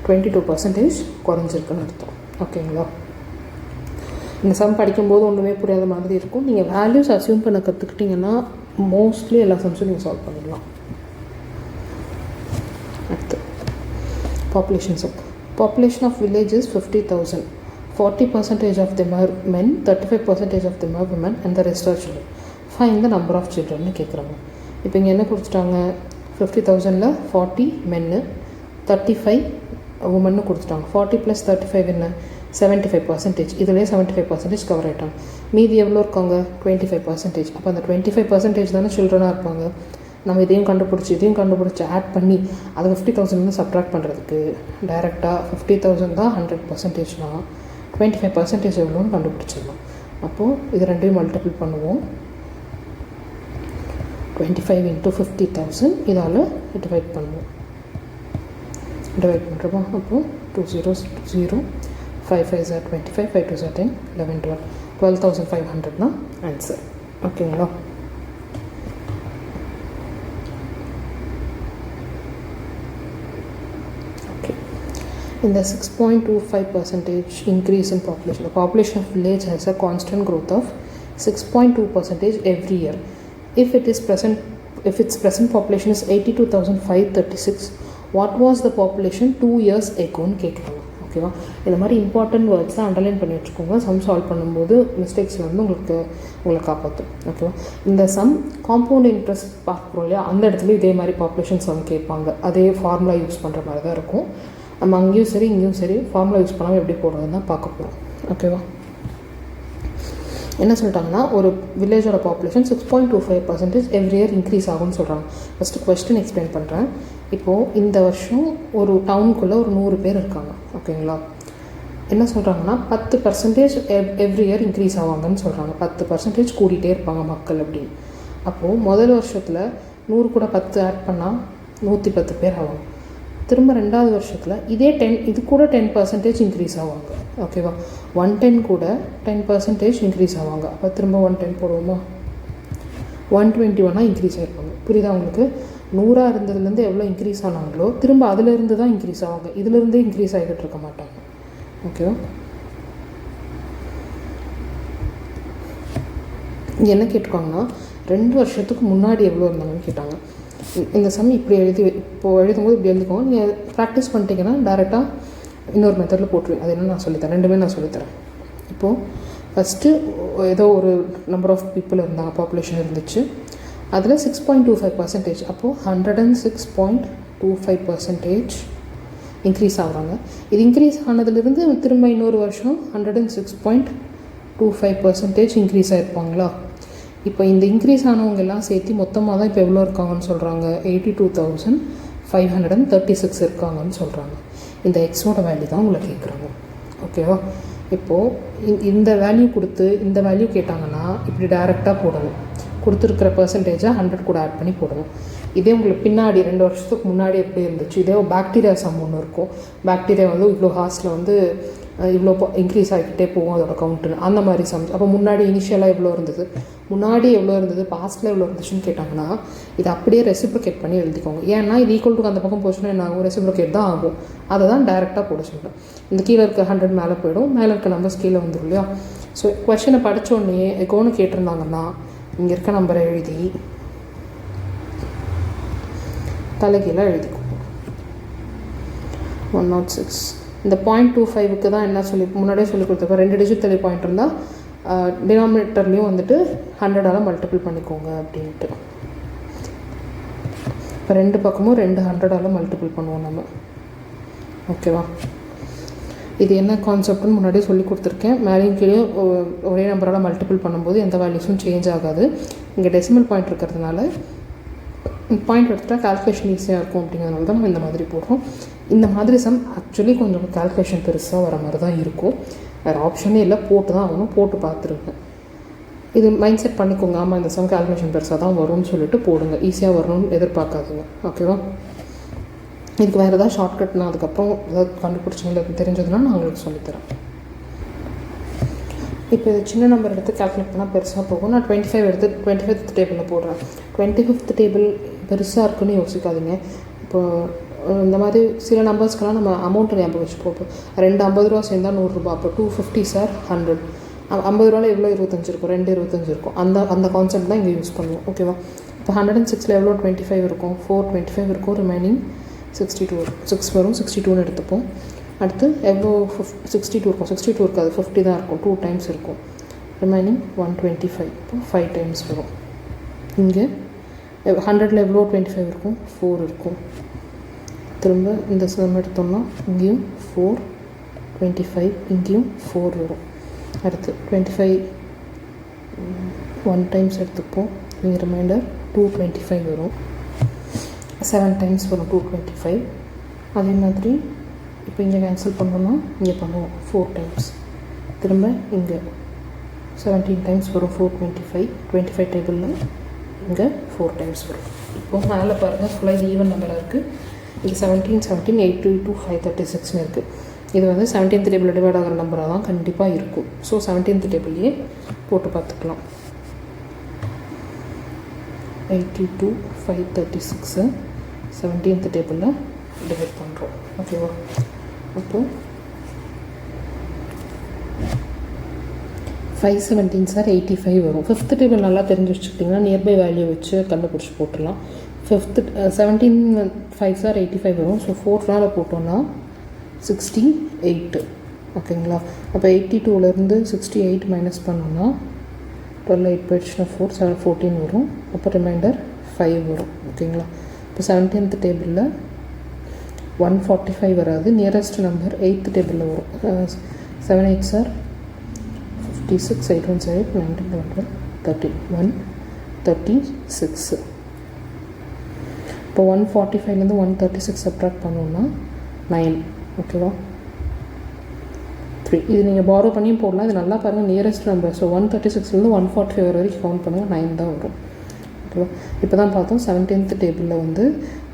22% குறைஞ்சிருக்குன்னு அர்த்தம். ஓகேங்களா? இந்த சம் படிக்கும்போது ஒன்றுமே புரியாத மாதிரி இருக்கும். நீங்கள் வேல்யூஸ் அசியூம் பண்ண கற்றுக்கிட்டிங்கன்னா மோஸ்ட்லி எல்லா சம்ஸும் நீங்கள் சால்வ் பண்ணிடலாம். அடுத்து population sum. Population of village is 50,000. 40% of them are men, 35% of them are women and the rest are children. Find the number of children கேட்குறாங்க. இப்போ இங்கே என்ன கொடுத்துட்டாங்க? 50,000ல் 40 மென்னு, 35 உமன்னு கொடுத்துட்டாங்க. 40 + 35 என்ன? 75%. இதுலேயே 75% கவர் ஆகிட்டாங்க. மீதி எவ்வளோ இருக்காங்க? 25%. அப்போ அந்த 25% தானே சில்ட்ரனாக இருப்பாங்க. நம்ம இதையும் கண்டுபிடிச்சி ஆட் பண்ணி அதை 50,000 சப்ட்ராக்ட் பண்ணுறதுக்கு டைரெக்டாக 50,000 தான் 100%னா 25% எவ்வளோன்னு கண்டுபிடிச்சிடலாம். அப்போது இது ரெண்டையும் மல்டிபிள் பண்ணுவோம். 25 × 50,000 இதால் டிவைட் பண்ணுவோம். டிவைட் பண்ணுறோமா? அப்போது 2 zeros 0, 5 5s are 25, 5 2s are 10, 11 12, 12,500 தான் ஆன்சர். ஓகேங்களா? ஓகே, இந்த 6.25% increase in population. The population of village has a constant growth of 6.2% every year. If its present population is 82,536, what was the population 2 years agoன்னு கேட்குறாங்க. ஓகேவா? இந்த மாதிரி இம்பார்ட்டன்ட் வேர்ட்ஸை அண்டர்லைன் பண்ணி வச்சுக்கோங்க. சம் சால்வ் பண்ணும்போது மிஸ்டேக்ஸ் வந்து உங்களை காப்பாற்றும். ஓகேவா? இந்த சம் காம்பவுண்ட் இன்ட்ரெஸ்ட் பார்க்குறோம் இல்லையா, அந்த இடத்துல இதே மாதிரி பாப்புலேஷன் சம் கேட்பாங்க. அதே ஃபார்முலா யூஸ் பண்ணுற மாதிரி தான் இருக்கும். நம்ம அங்கேயும் சரி இங்கேயும் சரி ஃபார்முலா யூஸ் பண்ணாமல் எப்படி போடுறதுன்னு தான் பார்க்க போகிறோம். ஓகேவா? என்ன சொல்லிட்டாங்கன்னா, ஒரு வில்லேஜோட பாப்புலேஷன் 6.25% எவ்ரி இயர் இன்க்ரீஸ் ஆகும்னு சொல்கிறாங்க. ஃபஸ்ட்டு கொஸ்டின் எக்ஸ்பிளைன் பண்ணுறேன். இப்போது இந்த வருஷம் ஒரு டவுனுக்குள்ளே ஒரு 100 பேர் இருக்காங்க. ஓகேங்களா? என்ன சொல்கிறாங்கன்னா 10% எவ்ரி இயர் இன்க்ரீஸ் ஆவாங்கன்னு சொல்கிறாங்க. 10% கூட்டிகிட்டே இருப்பாங்க மக்கள் அப்படின்னு. அப்போது முதல் வருஷத்தில் 100 கூட 10 ஆட் பண்ணால் 110 பேர் ஆவாங்க. திரும்ப ரெண்டாவது வருஷத்தில் இது கூட 10% இன்க்ரீஸ் ஆவாங்க. ஓகேவா? 110 கூட 10% இன்க்ரீஸ் ஆவாங்க. அப்போ திரும்ப 110 போடுவோமா? 121 இன்க்ரீஸ் ஆகிருப்பாங்க. புரியுதா உங்களுக்கு? 100 இருந்ததுலேருந்து எவ்வளோ இன்க்ரீஸ் ஆனாங்களோ திரும்ப அதிலேருந்து தான் இன்க்ரீஸ் ஆவாங்க. இதிலேருந்தே இன்க்ரீஸ் ஆகிட்டு இருக்க மாட்டாங்க. ஓகேவா? இங்கே என்ன கேட்டிருக்காங்கன்னா 2 வருஷத்துக்கு முன்னாடி எவ்வளோ இருந்தாங்கன்னு கேட்டாங்க. இந்த சம் இப்படி எழுதும்போது இப்படி எழுதிக்கோங்க. நீங்கள் ப்ராக்டிஸ் பண்ணிட்டீங்கன்னா டேரெக்டாக இன்னொரு மெத்தடில் போட்டுருவீங்க. அது என்ன நான் சொல்லித்தரேன், ரெண்டுமே நான் சொல்லித்தரேன். இப்போது ஃபஸ்ட்டு ஏதோ ஒரு நம்பர் ஆஃப் பீப்புள் இருந்தாங்க, பாப்புலேஷன் இருந்துச்சு. அதில் 6.25%, அப்போது 106.25% இன்க்ரீஸ் ஆகுறாங்க. இது இன்க்ரீஸ் ஆனதுலேருந்து திரும்ப இன்னொரு வருஷம் 106.25% இன்க்ரீஸ் ஆகிருப்பாங்களா? இப்போ இந்த இன்க்ரீஸ் ஆனவங்க எல்லாம் சேர்த்து மொத்தமாக தான் இப்போ எவ்வளோ இருக்காங்கன்னு சொல்கிறாங்க? 82,536 இருக்காங்கன்னு சொல்கிறாங்க. இந்த எக்ஸோட வேல்யூ தான் உங்களை கேட்குறாங்க. ஓகேவா? இப்போது இந்த வேல்யூ கொடுத்து இந்த வேல்யூ கேட்டாங்கன்னா இப்படி டைரெக்டாக போடணும். கொடுத்துருக்கிற பர்சன்டேஜை 100 கூட ஆட் பண்ணி போடணும். இதே உங்களுக்கு பின்னாடி 2 வருஷத்துக்கு முன்னாடி எப்படி இருந்துச்சு, இதே பாக்டீரியா சம் ஒன்று இருக்கும். பாக்டீரியா வந்து இவ்வளோ ஹாஸ்டில் வந்து இவ்வளோ இன்க்ரீஸ் ஆகிக்கிட்டே போகும் அதோட கவுண்ட்டுன்னு, அந்த மாதிரி சம்ஸ். அப்போ முன்னாடி இனிஷியலாக எவ்வளோ இருந்தது, முன்னாடி எவ்வளோ இருந்தது, பாஸ்ட்டில் எவ்வளோ இருந்துச்சுன்னு கேட்டாங்கன்னா இதை அப்படியே ரெசிப்ரோகேட் பண்ணி எழுதிக்கோங்க. ஏன்னா இது ஈக்குவல் டு அந்த பக்கம் போச்சுன்னா என்ன ஆகும்? ரெசிப்ரோகேட் தான் ஆகும். அதை தான் டைரெக்டாக போட சொல்கிறேன். இந்த கீழே இருக்க 100 மேலே போயிடும், மேலே இருக்க நம்பர்ஸ் கீழே வந்துடும் இல்லையா? ஸோ கொஷனை படித்தோடனே எக்கோன்னு கேட்டிருந்தாங்கன்னா இங்கே இருக்க நம்பரை எழுதி தலைகீழாக எழுதிக்கோங்க. 106. இந்த 0.25க்கு தான் என்ன முன்னாடியே சொல்லி கொடுத்துருக்கோம். 2 டிஜிட் தள்ளி பாயிண்ட் இருந்தால் டினாமினேட்டர்லேயும் வந்துட்டு 100ஆல் மல்டிபிள் பண்ணிக்கோங்க அப்படின்ட்டு. இப்போ 2 பக்கமும் 2 100ஆல் மல்டிபிள் பண்ணுவோம் நம்ம. ஓகேவா? இது என்ன கான்செப்ட்னு முன்னாடியே சொல்லி கொடுத்துருக்கேன். மேலேயும் கீழே ஒரே நம்பரால் மல்டிபிள் பண்ணும்போது எந்த வேல்யூஸும் சேஞ்ச் ஆகாது. இங்கே டெசிமல் பாயிண்ட் இருக்கிறதுனால பாயிண்ட் எடுத்துகிட்டா கால்குலேஷன் ஈஸியாக இருக்கும். அப்படிங்கிறதுனால தான் நம்ம இந்த மாதிரி போடுறோம். இந்த மாதிரி சம் ஆக்சுவலி கொஞ்சம் கால்குலேஷன் பெருசாக வர மாதிரி தான் இருக்கும். வேறு ஆப்ஷனே இல்லை, போட்டு தான் ஆகணும். போட்டு பார்த்துருங்க. இது மைண்ட் செட் பண்ணிக்கோங்க. ஆமாம், இந்த சம் கால்குலேஷன் பெருசாக தான் வரும்னு சொல்லிட்டு போடுங்க. ஈஸியாக வரணும்னு எதிர்பார்க்காதுங்க. ஓகேவா? இதுக்கு வேறு ஏதாவது ஷார்ட்கட் நான் அதுக்கப்புறம் ஏதாவது கண்டுபிடிச்சிங்க தெரிஞ்சதுன்னா நான் உங்களுக்கு சொல்லித்தரேன். இப்போ இது சின்ன நம்பர் எடுத்து கால்குலேட் பண்ணால் பெருசாக போகும். நான் 25th டேபிளில் போடுறேன். 25th டேபிள் பெருசாக இருக்குன்னு யோசிக்காதீங்க. இப்போது இந்த மாதிரி சில நம்பர்ஸ்க்கெல்லாம் நம்ம அமௌண்ட்டை ஞாபகம் வச்சுப்போம். இப்போ 2 50 ரூபா சேர்ந்தால் 100 ரூபா. அப்போ 250 சார் 100. 50 ரூபாயில் எவ்வளோ 25 இருக்கும்? 2 25 இருக்கும். அந்த கான்செப்ட் தான் இங்கே யூஸ் பண்ணுவோம். ஓகேவா? இப்போ 106ல் எவ்வளோ 25 இருக்கும்? 425 இருக்கும். ரிமைனிங் 62 வரும். 6 வரும். 62ன்னு எடுத்துப்போம். அடுத்து எவ்வளோ 62 இருக்கும்? 62 இருக்காது, 50 தான் இருக்கும். 2 டைம்ஸ் இருக்கும். ரிமைனிங் 125. இப்போ 5 டைம்ஸ் வரும். இங்கே 100ல் எவ்வளோ 25 இருக்கும்? 4 இருக்கும். திரும்ப இந்த சம் எடுத்தோம்னா இங்கேயும் 4 25, இங்கேயும் 4 வரும். அடுத்து 25 1 டைம்ஸ் எடுத்துப்போம். இங்கே ரிமைண்டர் 225 வரும். 7 டைம்ஸ் வரும் 225. அதே மாதிரி இப்போ இங்கே கேன்சல் பண்ணோன்னா இங்கே பண்ணுவோம் 4 டைம்ஸ். திரும்ப இங்கே 17 டைம்ஸ் வரும் 425. 25 டேபிளில் இங்கே 4 டைம்ஸ் வரும். இப்போது மேலே பாருங்கள் ஃபுல்லாக இது ஈவன் நம்பராக இருக்குது. இது 17 17 822 536 இருக்குது. இது வந்து 17th டேபிளில் டிவைட் ஆகிற நம்பராக தான் கண்டிப்பாக இருக்கும். ஸோ 17th டேபிள்லேயே போட்டு பார்த்துக்கலாம். 82 536 17th டேபிளில் டிவைட் பண்ணுறோம். ஓகேவா? அப்போது 517 சார் 85 வரும். 5th டேபிள் நல்லா தெரிஞ்சு வச்சுக்கிட்டிங்கன்னா நியர்பை வேல்யூ வச்சு கண்டுபிடிச்சி போட்டுடலாம். 17 5 சார் 85 வரும். ஸோ 4 போட்டோன்னா 68. ஓகேங்களா? அப்போ 82லேருந்து 68 மைனஸ் பண்ணோன்னா 12 8 போயிடுச்சுன்னா 4 7 14 வரும். அப்போ ரிமைண்டர் 5 வரும். ஓகேங்களா? இப்போ 17th டேபிளில் 145 வராது. நியரஸ்ட் நம்பர் 8th டேபிளில் வரும். 7 8 சார் 56 8 1 7 19 12 13 136. இப்போ 145லேருந்து 136 சப்ட்ராக்ட் பண்ணோன்னா 9. ஓகேவா? 3. இது நீங்கள் பாரோ பண்ணியும் போடலாம். இது நல்லா பாருங்கள், நியரஸ்ட் நம்பர். ஸோ 136லேருந்து 145 வரைக்கும் கவுண்ட் பண்ணுங்கள், 9 தான் வரும். ஓகேவா? இப்போ தான் பார்த்தோம் 17th டேபிளில் வந்து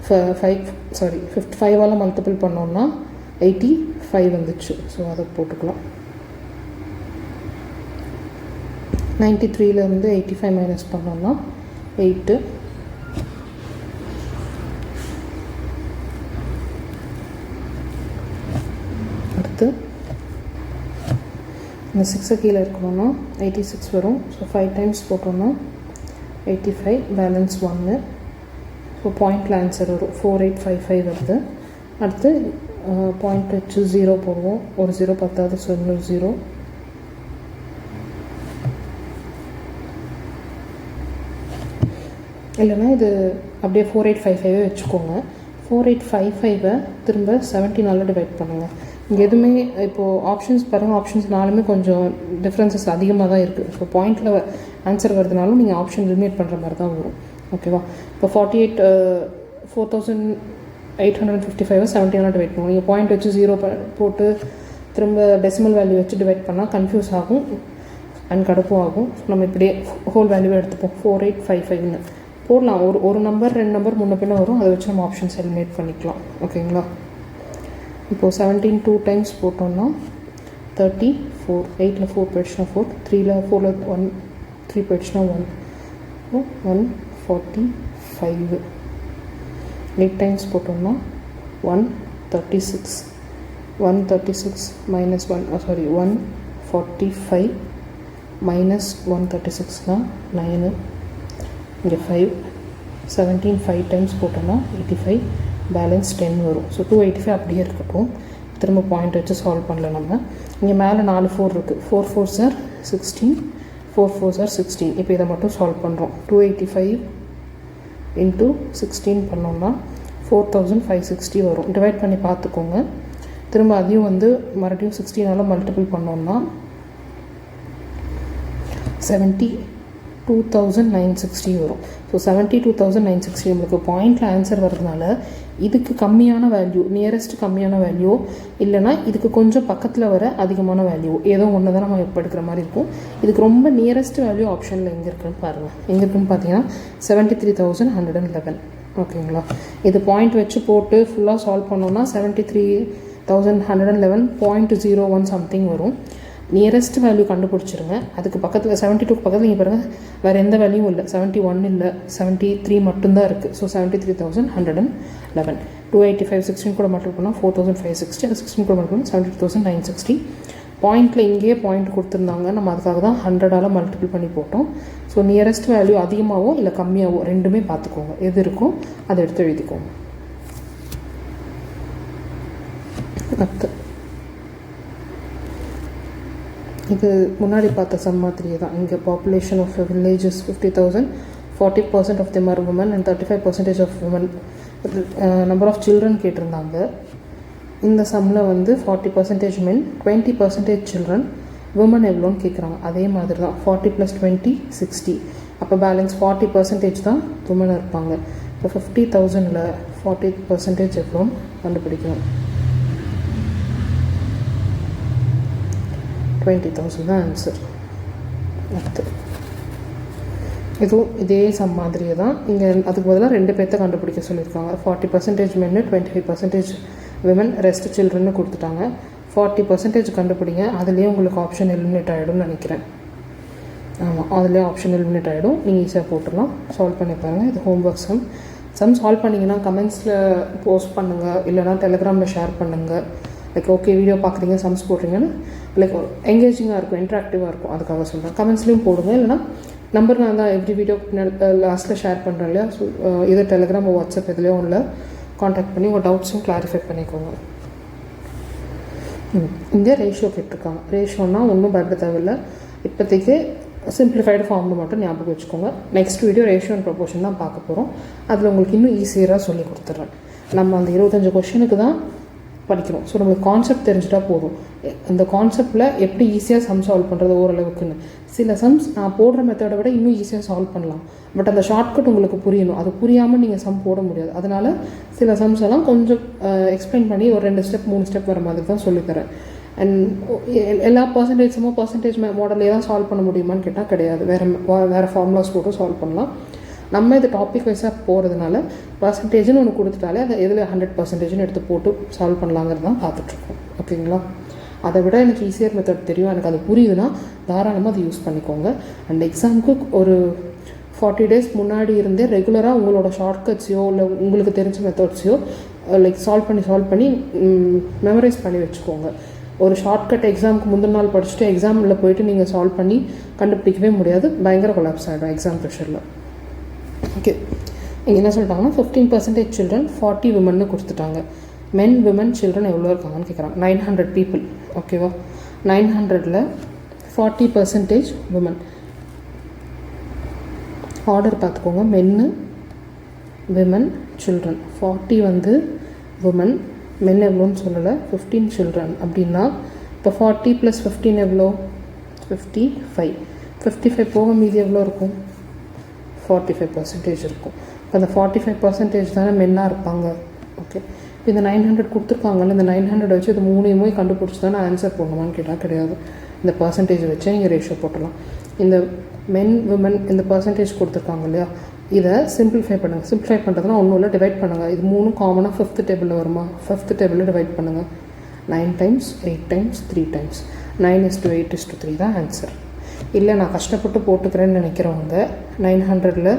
55ஆல் மல்டிபிள் பண்ணோன்னா 85 வந்துச்சு. ஸோ அதை போட்டுக்கலாம். 93லேருந்து 85 மைனஸ் பண்ணோன்னா 8. அடுத்து இந்த 6 கீழே இருக்கணும்னா 86 வரும். ஸோ 5 டைம்ஸ் போட்டோன்னா 85, பேலன்ஸ் 1. ஸோ பாயிண்டில் ஆன்சர் வரும் 4855 வருது. அடுத்து பாயிண்ட் வச்சு 0 போடுவோம். ஒரு 0 பத்தாவது, ஸோ இன்னொரு 0. இல்லைனா இது அப்படியே 4855 வச்சுக்கோங்க. 4855 திரும்ப 17ஆல் டிவைட் பண்ணுங்கள். இங்கே எதுவுமே இப்போது ஆப்ஷன்ஸ் பாருங்கள், ஆப்ஷன்ஸ் நாலுமே கொஞ்சம் டிஃப்ரென்சஸ் அதிகமாக தான் இருக்குது. ஸோ பாயிண்டில் ஆன்சர் வருதுனாலும் நீங்கள் ஆப்ஷன் எலிமினேட் பண்ணுற மாதிரி தான் வரும். ஓகேவா? இப்போ 48,855 17ஆல் டிவைட் பண்ணுவோம். நீங்கள் பாயிண்ட் வச்சு 0 போட்டு திரும்ப டெசிமல் வேல்யூ வச்சு டிவைட் பண்ணால் கன்ஃபியூஸ் ஆகும் அண்ட் கடுப்பும் ஆகும். ஸோ நம்ம இப்படியே ஹோல் வேல்யூவை எடுத்துப்போம். 4855ன்னு போடலாம். ஒரு நம்பர் 2 நம்பர் முன்ன பின்ன வரும், அதை வச்சு நம்ம ஆப்ஷன்ஸ் எலிமினேட் பண்ணிக்கலாம். ஓகேங்களா? இப்போது 17 2 டைம்ஸ் போட்டோம்னா 34. 8ல் 4 போயிடுச்சுன்னா 4, 3ல் 4ல் 1 3 போயிடுச்சுன்னா 1. 145. 8 டைம்ஸ் போட்டோம்னா 136. 136 மைனஸ் 145 மைனஸ் 136னால் 9. இங்கே 5. 17 5 டைம்ஸ் போட்டோம்னா 85, பேலன்ஸ் 10 வரும். ஸோ 285 அப்படியே இருக்கட்டும். திரும்ப பாயிண்ட் வச்சு சால்வ் பண்ணல நம்ம. இங்கே மேலே 4 4 இருக்குது. 4 4 சார் 16, 4 4 சார் 16. இப்போ இதை மட்டும் சால்வ் பண்ணுறோம். 285 இன்ட்டு 16 பண்ணோம்னா 4560 வரும். டிவைட் பண்ணி பார்த்துக்கோங்க. திரும்ப அதையும் வந்து மறுபடியும் 16ஆல் மல்டிபிள் பண்ணோம்னா 72,960 வரும். ஸோ 72,960 நம்மளுக்கு பாயிண்டில் ஆன்சர் வர்றதுனால இதுக்கு கம்மியான வேல்யூ, நியரஸ்ட் கம்மியான வேல்யூ இல்லைனா இதுக்கு கொஞ்சம் பக்கத்தில் வர அதிகமான வேல்யூ ஏதோ ஒன்று தான் நம்ம இப்போ எடுக்கிற மாதிரி இருக்கும். இதுக்கு ரொம்ப நியரஸ்ட் வேல்யூ ஆப்ஷனில் எங்கே இருக்குன்னு பாருங்கள். எங்கே இருக்குன்னு பார்த்தீங்கன்னா 73,111. ஓகேங்களா? இது பாயிண்ட் வச்சு போட்டு ஃபுல்லாக சால்வ் பண்ணோன்னா 73,111.01 சம்திங் வரும். நியரஸ்ட் வேல்யூ கண்டுபிடிச்சிருங்க. அதுக்கு பக்கத்தில் 72க்கு பக்கத்தில் நீங்கள் பாருங்கள், வேறு எந்த வேல்யூவும் இல்லை. 71 இல்லை, 73 மட்டும்தான் இருக்குது. ஸோ 73,111. 285 16 கூட மல்டிபிள் பண்ணால் 4,560. அது 16 கூட மல்டிபிள் பண்ணால் 72,960. பாயிண்டில் இங்கேயே பாயிண்ட் கொடுத்துருந்தாங்க, நம்ம அதுக்காக தான் 100ஆல் மல்டிபிள் பண்ணி போட்டோம். ஸோ நியரஸ்ட் வேல்யூ அதிகமாகவோ இல்லை கம்மியாகவோ ரெண்டுமே பார்த்துக்கோங்க. எது இருக்கோ அதை எடுத்து எழுதிக்கோங்க. அடுத்து இது முன்னாடி பார்த்த சம் மாதிரியே தான். இங்கே population of villages 50,000, 40% of them are women and 35% of women. Number of children கேட்டிருந்தாங்க. இந்த சம்மில் வந்து 40% மென், 20% சில்ட்ரன், உமன் எவ்வளோன்னு கேட்குறாங்க. அதே மாதிரி தான் 40 + 20 60. அப்போ பேலன்ஸ் 40% தான் உமன் இருப்பாங்க. இப்போ 50,000ல் 40% எவ்வளோன்னு கண்டுபிடிக்கணும். 20,000 தான் ஆன்சர். அடுத்து இதுவும் இதே சம் மாதிரியே தான். இங்கே அதுக்கு பதிலாக 2 பேர்த்த கண்டுபிடிக்க சொல்லியிருக்காங்க. 40% மென்னு, 25% விமன், ரெஸ்ட் சில்ட்ரன்னு கொடுத்துட்டாங்க. 40% கண்டுபிடிங்க. அதுலேயே உங்களுக்கு ஆப்ஷன் எலிமினேட் ஆகிடும்னு நினைக்கிறேன். ஆமாம், அதுலேயே ஆப்ஷன் எலிமினேட் ஆகிடும். நீங்கள் ஈஸியாக போட்டுடலாம். சால்வ் பண்ணி பாருங்கள். இது ஹோம்ஒர்க் சம் சால்வ் பண்ணிங்கன்னா கமெண்ட்ஸில் போஸ்ட் பண்ணுங்கள், இல்லைனா டெலிகிராமில் ஷேர் பண்ணுங்கள். லைக் ஓகே வீடியோ பார்க்குறீங்க, சம்ஸ் போடுறீங்கன்னு லைக் எங்கேஜிங்காக இருக்கும், இன்ட்ராக்டிவாக இருக்கும். அதுக்காக சொல்கிறேன். கமெண்ட்ஸ்லேயும் போடுங்க. இல்லைனா நம்பர் நான் தான் எவ்ரி வீடியோ லாஸ்ட்டில் ஷேர் பண்ணுறேன் இல்லையா. ஸோ இதை டெலிகிராம், வாட்ஸ்அப் எதுலேயோ ஒன்றில் காண்டாக்ட் பண்ணி உங்கள் டவுட்ஸும் கிளாரிஃபை பண்ணிக்கோங்க. இங்கே ரேஷியோ கேட்டிருக்காங்க. ரேஷியோன்னா ஒன்றும் பயப்பட தேவையில்லை. இப்போதைக்கு சிம்பிளிஃபைடு ஃபார்மில் மட்டும் ஞாபகம் வச்சுக்கோங்க. Next video ratio and proportion தான் பார்க்க போகிறோம். அதில் உங்களுக்கு இன்னும் ஈஸியராக சொல்லி கொடுத்துட்றேன். நம்ம அந்த 25 கொஷனுக்கு தான் படிக்கிறோம். ஸோ நம்மளுக்கு கான்செப்ட் தெரிஞ்சுட்டா போதும். இந்த கான்செப்டில் எப்படி ஈஸியாக சம் சால்வ் பண்ணுறது ஓரளவுக்குன்னு. சில சம்ஸ் நான் போடுற மெத்தடை விட இன்னும் ஈஸியாக சால்வ் பண்ணலாம். பட் அந்த ஷார்ட்கட் உங்களுக்கு புரியணும். அது புரியாமல் நீங்கள் சம் போட முடியாது. அதனால் சில சம்ஸ் எல்லாம் கொஞ்சம் எக்ஸ்பிளைன் பண்ணி ஒரு 2 ஸ்டெப் 3 ஸ்டெப் வர மாதிரி தான் சொல்லித்தரேன். அண்ட் எல்லா பர்சன்டேஜ் மாடலே தான் சால்வ் பண்ண முடியுமான்னு கேட்டால் கிடையாது. வேறு ஃபார்முலாஸ் போட்டு சால்வ் பண்ணலாம். நம்ம இது டாபிக் வைஸாக போகிறதுனால பர்சன்டேஜ்னு ஒன்று கொடுத்துட்டாலே அதை எதில் 100% எடுத்து போட்டு சால்வ் பண்ணலாங்கிறது தான் பார்த்துட்ருக்கோம். ஓகேங்களா? அதை விட எனக்கு ஈஸியர் மெத்தட் தெரியும், எனக்கு அது புரியுதுன்னா தாராளமாக அதை யூஸ் பண்ணிக்கோங்க. அண்ட் எக்ஸாமுக்கு ஒரு 40 டேஸ் முன்னாடி இருந்தே ரெகுலராக உங்களோட ஷார்ட்கட்ஸையோ இல்லை உங்களுக்கு தெரிஞ்ச மெத்தட்ஸையோ லைக் சால்வ் பண்ணி மெமரைஸ் பண்ணி வச்சுக்கோங்க. ஒரு ஷார்ட்கட் எக்ஸாமுக்கு முந்தின நாள் படிச்சுட்டு எக்ஸாமில் போயிட்டு நீங்கள் சால்வ் பண்ணி கண்டுபிடிக்கவே முடியாது. பயங்கர கொலாப்ஸ் ஆகிடும் எக்ஸாம் ப்ரெஷரில். ஓகே, இங்கே என்ன சொல்லிட்டாங்கன்னா 15% சில்ட்ரன், 40 விமன்னு கொடுத்துட்டாங்க. மென், விமன், சில்ட்ரன் எவ்வளோ இருக்காங்கன்னு கேட்குறாங்க. 900 பீப்புள். ஓகேவா? 900ல் 40% விமன். ஆர்டர் பார்த்துக்கோங்க. மென்னு, விமன், சில்ட்ரன். 40 வந்து விமன், மென் எவ்வளோன்னு சொல்லலை. 15 சில்ட்ரன் அப்படின்னா இப்போ 40 + 15 எவ்வளோ? 55. 55 போக மீதி எவ்வளோ இருக்கும்? 45% இருக்கும். இப்போ அந்த 45% தானே மென்னாக இருப்பாங்க. ஓகே, இந்த 900 கொடுத்துருக்காங்கல்ல, இந்த 900 வச்சு இது 3 கண்டுபிடிச்சி தானே ஆன்சர் போடணுமான்னு கேட்டால் கிடையாது. இந்த பர்சன்டேஜ் வச்சு நீங்கள் ரேஷியோ போட்டலாம். இந்த மென், விமன் இந்த பர்சன்டேஜ் கொடுத்துருக்காங்க இல்லையா, இதை சிம்பிளிஃபை பண்ணுங்கள். சிம்பிளிஃபை பண்ணுறதுனா ஒன்றும் இல்லை, டிவைட் பண்ணுங்கள். இது 3 காமனாக 5th டேபிளில் வருமா? 5th டேபிளில் டிவைட் பண்ணுங்கள். 9 டைம்ஸ், 8 டைம்ஸ், 3 டைம்ஸ். 9:8:3 தான் ஆன்சர். இல்லை நான் கஷ்டப்பட்டு போட்டுக்கிறேன்னு நினைக்கிறவங்க 900ல்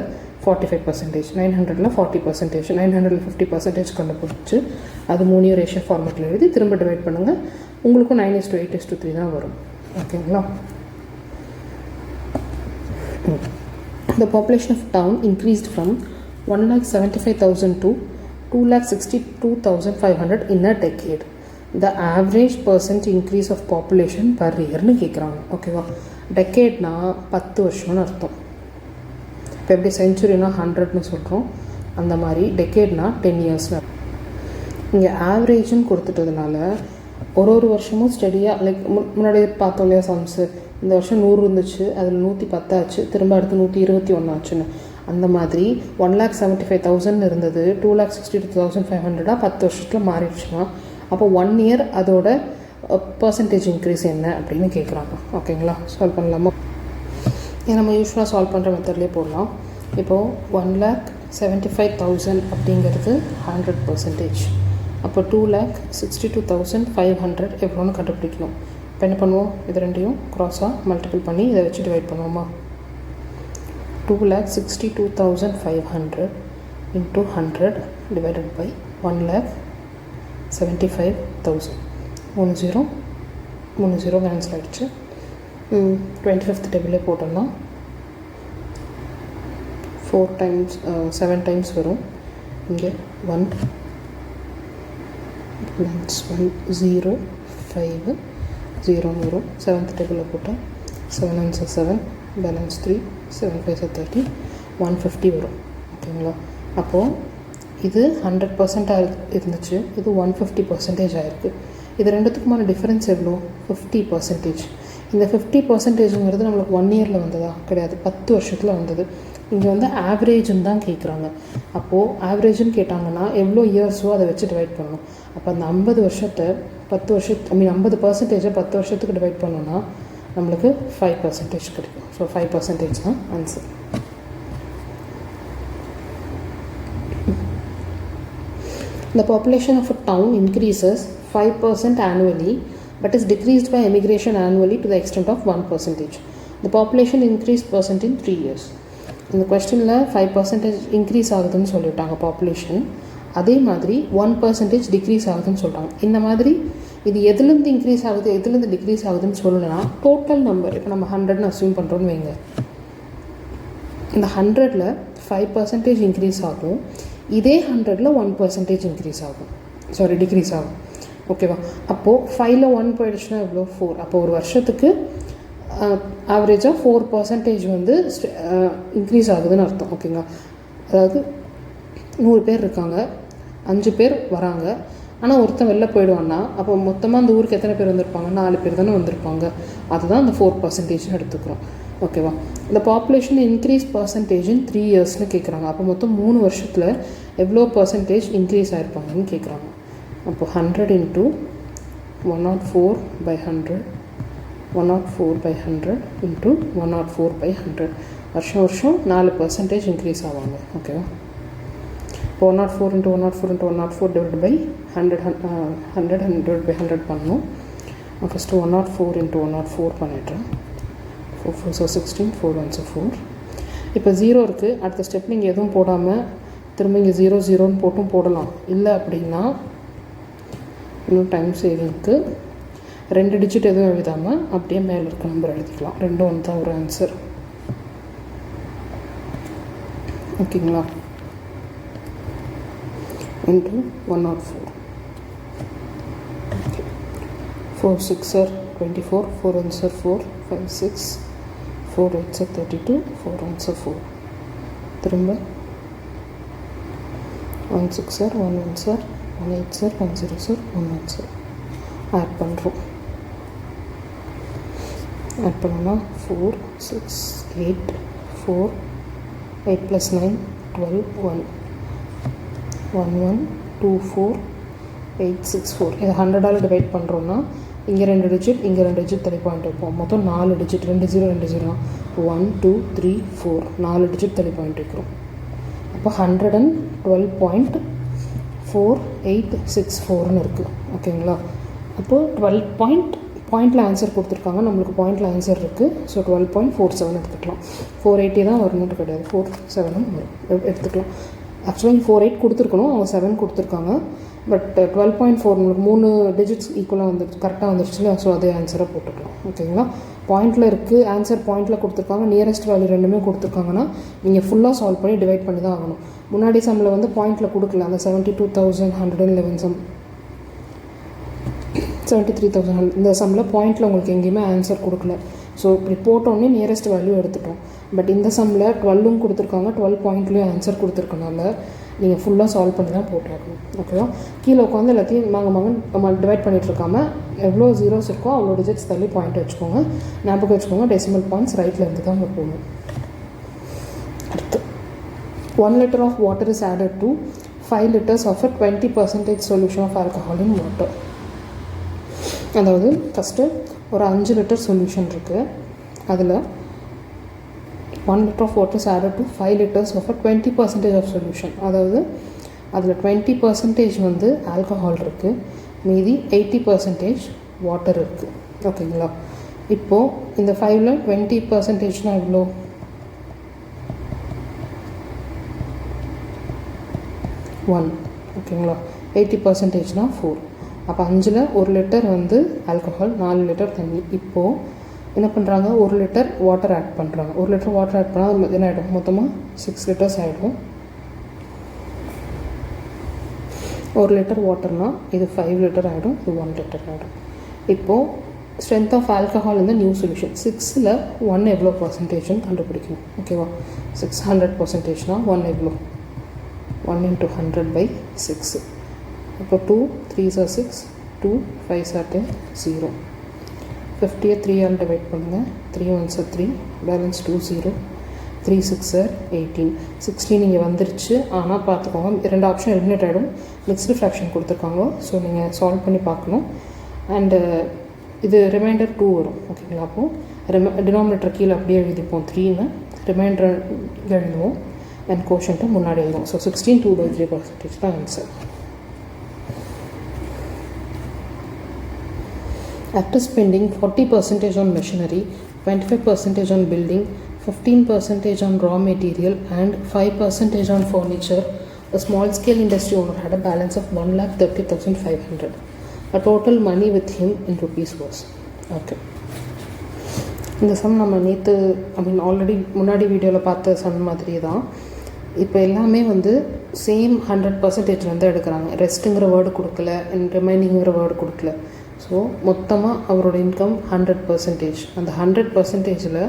45%, 900ல் 40%, 900ல் 50% கண்டுபிடிச்சி அது 3 ரேஷியோ ஃபார்மேட்டில் எழுதி திரும்ப டிவைட் பண்ணுங்கள். உங்களுக்கும் 9:8:3 தான் வரும். ஓகேங்களா? The population of town increased from 1,75,000 to 2,62,500 in a decade. The average percent increase of population per yearனு கேட்குறாங்க. ஓகேவா? டெக்கேட்னா 10 வருஷம்னு அர்த்தம். இப்போ எப்படி செஞ்சுரினா 100ன்னு சொல்கிறோம், அந்த மாதிரி டெக்கேட்னா 10 இயர்ஸ்னு. இங்கே ஆவரேஜ்னு கொடுத்துட்டதுனால ஒரு வருஷமும் ஸ்டடியாக லைக் முன்னாடி பார்த்தோம் இல்லையா சம்ஸு, இந்த வருஷம் 100 இருந்துச்சு, அதில் 110 ஆச்சு, திரும்ப அடுத்து 121 ஆச்சுன்னு. அந்த மாதிரி 1,75,000 இருந்தது, 2,62,500 10 வருஷத்தில் மாறிடுச்சுன்னா அப்போ 1 இயர் அதோட பர்சன்டேஜ் இன்க்ரீஸ் என்ன அப்படின்னு கேட்குறாங்க. ஓகேங்களா? சால்வ் பண்ணலாமா? நம்ம யூஸ்வலாக சால்வ் பண்ணுற மெத்தட்லேயே போடலாம். இப்போது 1,75,000 அப்படிங்கிறது 100%. அப்போ 2,62,500 எவ்வளோன்னு கண்டுபிடிக்கணும். இப்போ என்ன பண்ணுவோம்? இது ரெண்டையும் க்ராஸாக மல்டிபிள் பண்ணி இதை வச்சு டிவைட் பண்ணுவோமா? 2,62,500 into 100 divided by 1,75,000. 3 கேன்சல் ஆகிடுச்சு. 25th டேபிளே போட்டோம்னா 4 டைம்ஸ் 7 டைம்ஸ் வரும். இங்கே 1 0 5 0 வரும். 7th டேபிளில் போட்டால் 7 9 7 பேலன்ஸ் 3 7 5 30 150 வரும். ஓகேங்களா? அப்போது இது 100% இருந்துச்சு, இது 150% ஆகிருக்கு. இது ரெண்டுத்துக்குமான டிஃப்ரென்ஸ் எவ்வளோ? 50%. இந்த 50%ங்கிறது நம்மளுக்கு 1 இயரில் வந்ததா? கிடையாது, 10 வருஷத்தில் வந்தது. இங்கே வந்து ஆவரேஜுன்னு தான் கேட்குறாங்க. அப்போது ஆவரேஜுன்னு கேட்டாங்கன்னா எவ்வளோ இயர்ஸோ அதை வச்சு டிவைட் பண்ணணும். அப்போ அந்த 50 வருஷத்தை 10 வருஷத்து 50% 10 வருஷத்துக்கு டிவைட் பண்ணோன்னா நம்மளுக்கு 5% கிடைக்கும். ஸோ 5% தான் answer. The population of a town increases 5% annually but is decreased by emigration annually to the extent of 1%. The population increased percent in 3 years. இந்த கொஸ்டினில் 5% இன்க்ரீஸ் ஆகுதுன்னு சொல்லிவிட்டாங்க பாப்புலேஷன். அதே மாதிரி 1% டிக்ரீஸ் ஆகுதுன்னு சொல்லிட்டாங்க. இந்த மாதிரி இது எதுலேருந்து இன்க்ரீஸ் ஆகுது எதுலேருந்து டிக்ரீஸ் ஆகுதுன்னு சொல்லலைன்னா டோட்டல் நம்பர் இப்போ நம்ம 100ன்னு அஸ்யூம் பண்ணுறோன்னு வைங்க. இந்த 100ல் 5% இன்க்ரீஸ் ஆகும். இதே 100ல் 1% இன்க்ரீஸ் ஆகும், டிக்ரீஸ் ஆகும். ஓகேவா? அப்போது 5ல் 1 போயிடுச்சுன்னா எவ்வளோ? 4. அப்போ ஒரு வருஷத்துக்கு ஆவரேஜாக 4% வந்து இன்க்ரீஸ் ஆகுதுன்னு அர்த்தம். ஓகேங்களா? அதாவது 100 பேர் இருக்காங்க, 5 பேர் வராங்க, ஆனால் ஒருத்தன் வெளில போயிடுவான்னா அப்போ மொத்தமாக அந்த ஊருக்கு எத்தனை பேர் வந்திருப்பாங்க? 4 பேர் தானே வந்திருப்பாங்க. அதுதான் அந்த 4% எடுத்துக்கிறோம். ஓகேவா? இந்த பாப்புலேஷன் இன்க்ரீஸ் பர்சன்டேஜ் இன் 3 இயர்ஸ்னு கேட்குறாங்க. அப்போ மொத்தம் 3 வருஷத்தில் எவ்வளோ பர்சன்டேஜ் இன்க்ரீஸ் ஆகிருப்பாங்கன்னு கேட்குறாங்க. அப்போது 100 × 104/100 104/100 × 104/100 வருஷம் 4% இன்க்ரீஸ் ஆவாங்க. ஓகேவா? இப்போ 104 × 104 × 104 டிவைட் பை 100 டிவைட் பை 100 பண்ணணும். ஃபஸ்ட்டு 104 × 104 பண்ணிடுறேன். 4 4 16, 4 1 4. இப்போ 0 இருக்குது. அடுத்த ஸ்டெப் நீங்கள் எதுவும் போடாமல் திரும்ப இங்கே 0 0ன்னு போட்டும் போடலாம். இல்லை அப்படின்னா இன்னும் டைம் சேவிங்க்கு 2 டிஜிட் எதுவும் எழுதாமல் அப்படியே மேலே இருக்க நம்பர் எழுதிக்கலாம். 2 1 தான் ஒரு ஆன்சர். ஓகேங்களா? into 104. 4 6 are 24, 4 1s are 4, 5 6, 4 8s are 32, 4 1s are 4. திரும்ப 1 6 are 1 1s are 1 8s are 1 0s are 1 1s are add பண்ணுறோம். ஆட் பண்ணோன்னா 4 6 8 4 8 + 9 12 1 1 1 2 4 8 6 4. இதை 100ஆல் டிவைட் பண்ணுறோன்னா இங்கே 2 டிஜிட் இங்கே 2 டிஜிட் தள்ளி பாயிண்ட் வைப்போம். மொத்தம் 4 டிஜிட், 2 0 2 0 1 2 3 4 4 டிஜிட் தள்ளி பாயிண்ட் வைக்கிறோம். அப்போ 112.4864ன்னு இருக்குது. ஓகேங்களா? அப்போது 12 பாயிண்டில் ஆன்சர் கொடுத்துருக்காங்க, நம்மளுக்கு பாயிண்டில் ஆன்சர் இருக்குது. ஸோ 12.47 எடுத்துக்கலாம். 480 தான் வரணுன்ட்டு கிடையாது, 47 வரும் எடுத்துக்கலாம். ஆக்சுவலாக 48 கொடுத்துருக்கணும், அவங்க 7 கொடுத்துருக்காங்க. பட் 12.4 நம்மளுக்கு 3 டிஜிட்ஸ் ஈக்குவலாக வந்துடுச்சு, கரெக்டாக வந்துடுச்சுல. ஸோ அதே ஆன்சராக போட்டுக்கலாம். ஓகேங்களா? பாயிண்டில் இருக்குது, ஆன்சர் பாயிண்டில் கொடுத்துருக்காங்க. நியரஸ்ட் வேல்யூ ரெண்டுமே கொடுத்துருக்காங்கன்னா நீங்கள் ஃபுல்லாக சால்வ் பண்ணி டிவைட் பண்ணி தான் ஆகணும். முன்னாடி சம்மில் வந்து பாயிண்டில் கொடுக்கல. அந்த 72,111 சம் 73,000 இந்த சம்மில் பாயிண்டில் உங்களுக்கு எங்கேயுமே ஆன்சர் கொடுக்கல. ஸோ இப்படி போட்டோன்னே நியரஸ்ட் வேல்யூ எடுத்துட்டோம். பட் இந்த சம்மில் 12 கொடுத்துருக்காங்க, 12 பாயிண்ட்லேயும் ஆன்சர் கொடுத்துருக்கனால நீங்கள் ஃபுல்லாக சால்வ் பண்ணி தான் போட்டுருக்கணும். ஓகேவா? கீழே உட்காந்து எல்லாத்தையும் நம்ம டிவைட் பண்ணிகிட்டு இருக்காமல் எவ்வளோ ஜீரோஸ் இருக்கோ அவ்வளோ டிஜிட்ஸ் தள்ளி பாயிண்ட் வச்சுக்கோங்க. ஞாபகம் வச்சுக்கோங்க, டெசிமல் பாயிண்ட்ஸ் ரைட்டில் இருந்து தான் போகணும். அடுத்து 1 liter of water is added to 5 liters of a 20% solution of alcohol in water. அதாவது ஃபஸ்ட்டு ஒரு 5 லிட்டர் சொல்யூஷன் இருக்குது. அதில் 1 liter of water is added to 5 liters of a 20% of solution. அதாவது அதில் 20% வந்து ஆல்கஹால் இருக்குது, மீதி 80% வாட்டர் இருக்குது. ஓகேங்களா? இப்போது இந்த 5ல் 20%னா எவ்வளோ? 1. ஓகேங்களா? 80%னா 4. அப்போ 5ல் 1 லிட்டர் வந்து ஆல்கஹால், 4 லிட்டர் தண்ணி. இப்போது என்ன பண்ணுறாங்க? 1 லிட்டர் வாட்டர் ஆட் பண்ணுறாங்க. 1 லிட்டர் வாட்டர் ஆட் பண்ணால் என்ன ஆகிடும்? மொத்தமாக 6 லிட்டர்ஸ் ஆகிடும். 1 லிட்டர் வாட்டர்னால் இது 5 லிட்டர் ஆகிடும், இது 1 லிட்டர் ஆகிடும். இப்போது ஸ்ட்ரென்த் ஆஃப் ஆல்கஹால் இந்த நியூ சொல்யூஷன் 6ல் 1 எவ்வளோ பர்சன்டேஜ்னு கண்டுபிடிக்கணும். ஓகேவா? 6 100%னால் 1 எவ்வளோ? 1 × 100/6. இப்போ 2 3s are 6, 2 5s are 10, 0. 50 3ஆல் divide பண்ணுங்கள். 3 1s are 3, பேலன்ஸ் 2 0. 3 6 are 18. 16 இங்கே வந்துருச்சு. ஆனால் பார்த்துக்கோங்க, 2 ஆப்ஷன் எலிமினேட் ஆகிடும். மிக்ஸ்டு ஃப்ராக்ஷன் கொடுத்துருக்காங்க. ஸோ நீங்கள் சால்வ் பண்ணி பார்க்கணும். அண்டு இது ரிமைண்டர் 2 வரும். ஓகேங்களா? அப்போது டினாமினேட்டர் கீழே அப்படியே எழுதிப்போம் 3ன்னு, ரிமைண்டர் எழுதுவோம், அண்ட் கோஷன்ட்டு முன்னாடி எழுதுவோம். ஸோ 16 2/3% தான் answer. After spending 40% on machinery, 25% on building, 15% on raw material and 5% on furniture, a small scale industry owner had a balance of 1,30,500. A total money with him in rupees was. Okay. இந்த சம் நம்ம நேற்று ஆல்ரெடி முன்னாடி வீடியோவில் பார்த்த சம் மாதிரி தான். இப்போ எல்லாமே சேம் 100% வந்து எடுக்கிறாங்க. ரெஸ்ட்டுங்கிற வேர்டு கொடுக்கல, ரிமைனிங்கிற வேர்டு கொடுக்கல. ஸோ மொத்தமாக அவரோட இன்கம் 100%. அந்த 100%ல்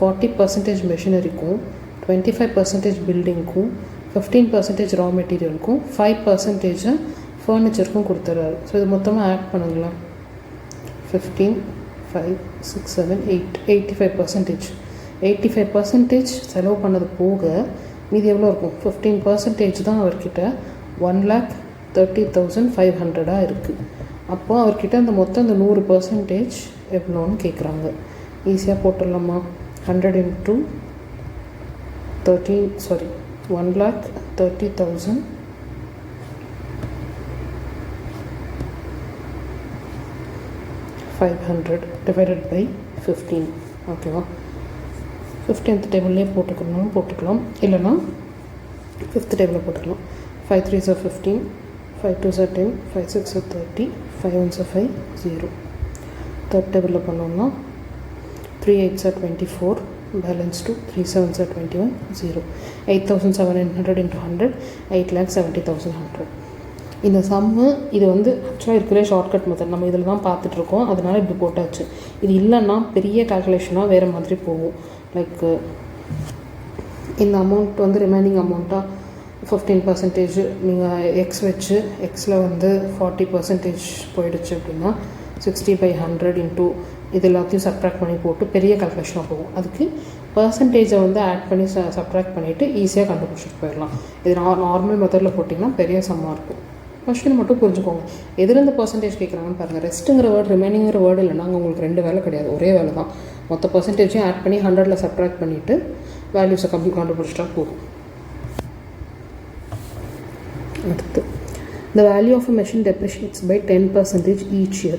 40% மெஷினரிக்கும், 25% பில்டிங்க்கும், 15% ரா மெட்டீரியலுக்கும், 5% ஃபர்னிச்சருக்கும் கொடுத்துட்றாரு. ஸோ இது மொத்தமாக ஆட் பண்ணுங்களா. 15, 5, 6, 7, 8, 85%. 85% செலவு பண்ணது போக மீதி எவ்வளோ இருக்கும்? 15% தான் அவர்கிட்ட 1,30,500 இருக்குது. அப்போது அவர்கிட்ட அந்த மொத்தம் அந்த 100% எவ்வளோன்னு கேட்குறாங்க. ஈஸியாக போட்டுடலாமா? 100 into 1,30,500 divided by 15. ஓகேவா? 15th டேபிள்லேயே போட்டுக்கலாம், இல்லைனா 5th டேபிளில் போட்டுக்கலாம். 5 3s are 15, 5 2s are 10, 5 6 are 30, 5 1s are 5, 0. 3rd டேபிளில் பண்ணோம்னா 3 8s are 24, balance 2, 3 7s are 21, 0. 8,700 into 100, 8,70,100. இந்த சம்மு இது ஆக்சுவலாக இருக்கிற ஷார்ட்கட் மெத்தட். நம்ம இதில் தான் பார்த்துட்ருக்கோம், அதனால் இப்படி போட்டாச்சு. இது இல்லைன்னா பெரிய கால்குலேஷனாக வேறு மாதிரி போகும். லைக் இந்த அமௌண்ட் ரிமைனிங் அமௌண்ட்டாக 15% நீங்கள் எக்ஸ் வச்சு எக்ஸில் 40% போயிடுச்சு அப்படின்னா 60/100 இன்ட்டு இது எல்லாத்தையும் சப்ட்ராக்ட் பண்ணி போட்டு பெரிய கால்குலேஷனாக போகும். அதுக்கு பர்சன்டேஜை ஆட் பண்ணி சப்ட்ராக்ட் பண்ணிவிட்டு ஈஸியாக கண்டுபிடிச்சிட்டு போயிடலாம். இது நார்மல் மெத்தடில் போட்டிங்கன்னா பெரிய சம்மாக இருக்கும். கொஸ்டின் மட்டும் புரிஞ்சுக்கோங்க. எதுலேருந்து பர்சன்டேஜ் கேட்குறாங்கன்னு பாருங்கள். ரெஸ்ட்டுங்கிற வேர்டு, ரிமைனிங்கிற வேர்டு இல்லைனா உங்களுக்கு 2 வேலை கிடையாது, ஒரே வேலை தான். மொத்த பர்சன்டேஜையும் ஆட் பண்ணி 100ல் சப்ட்ராக்ட் பண்ணிவிட்டு வேல்யூஸை கண்டுபிடிச்சிட்டா போகும். அடுத்து, the value of a machine depreciates by 10% each year.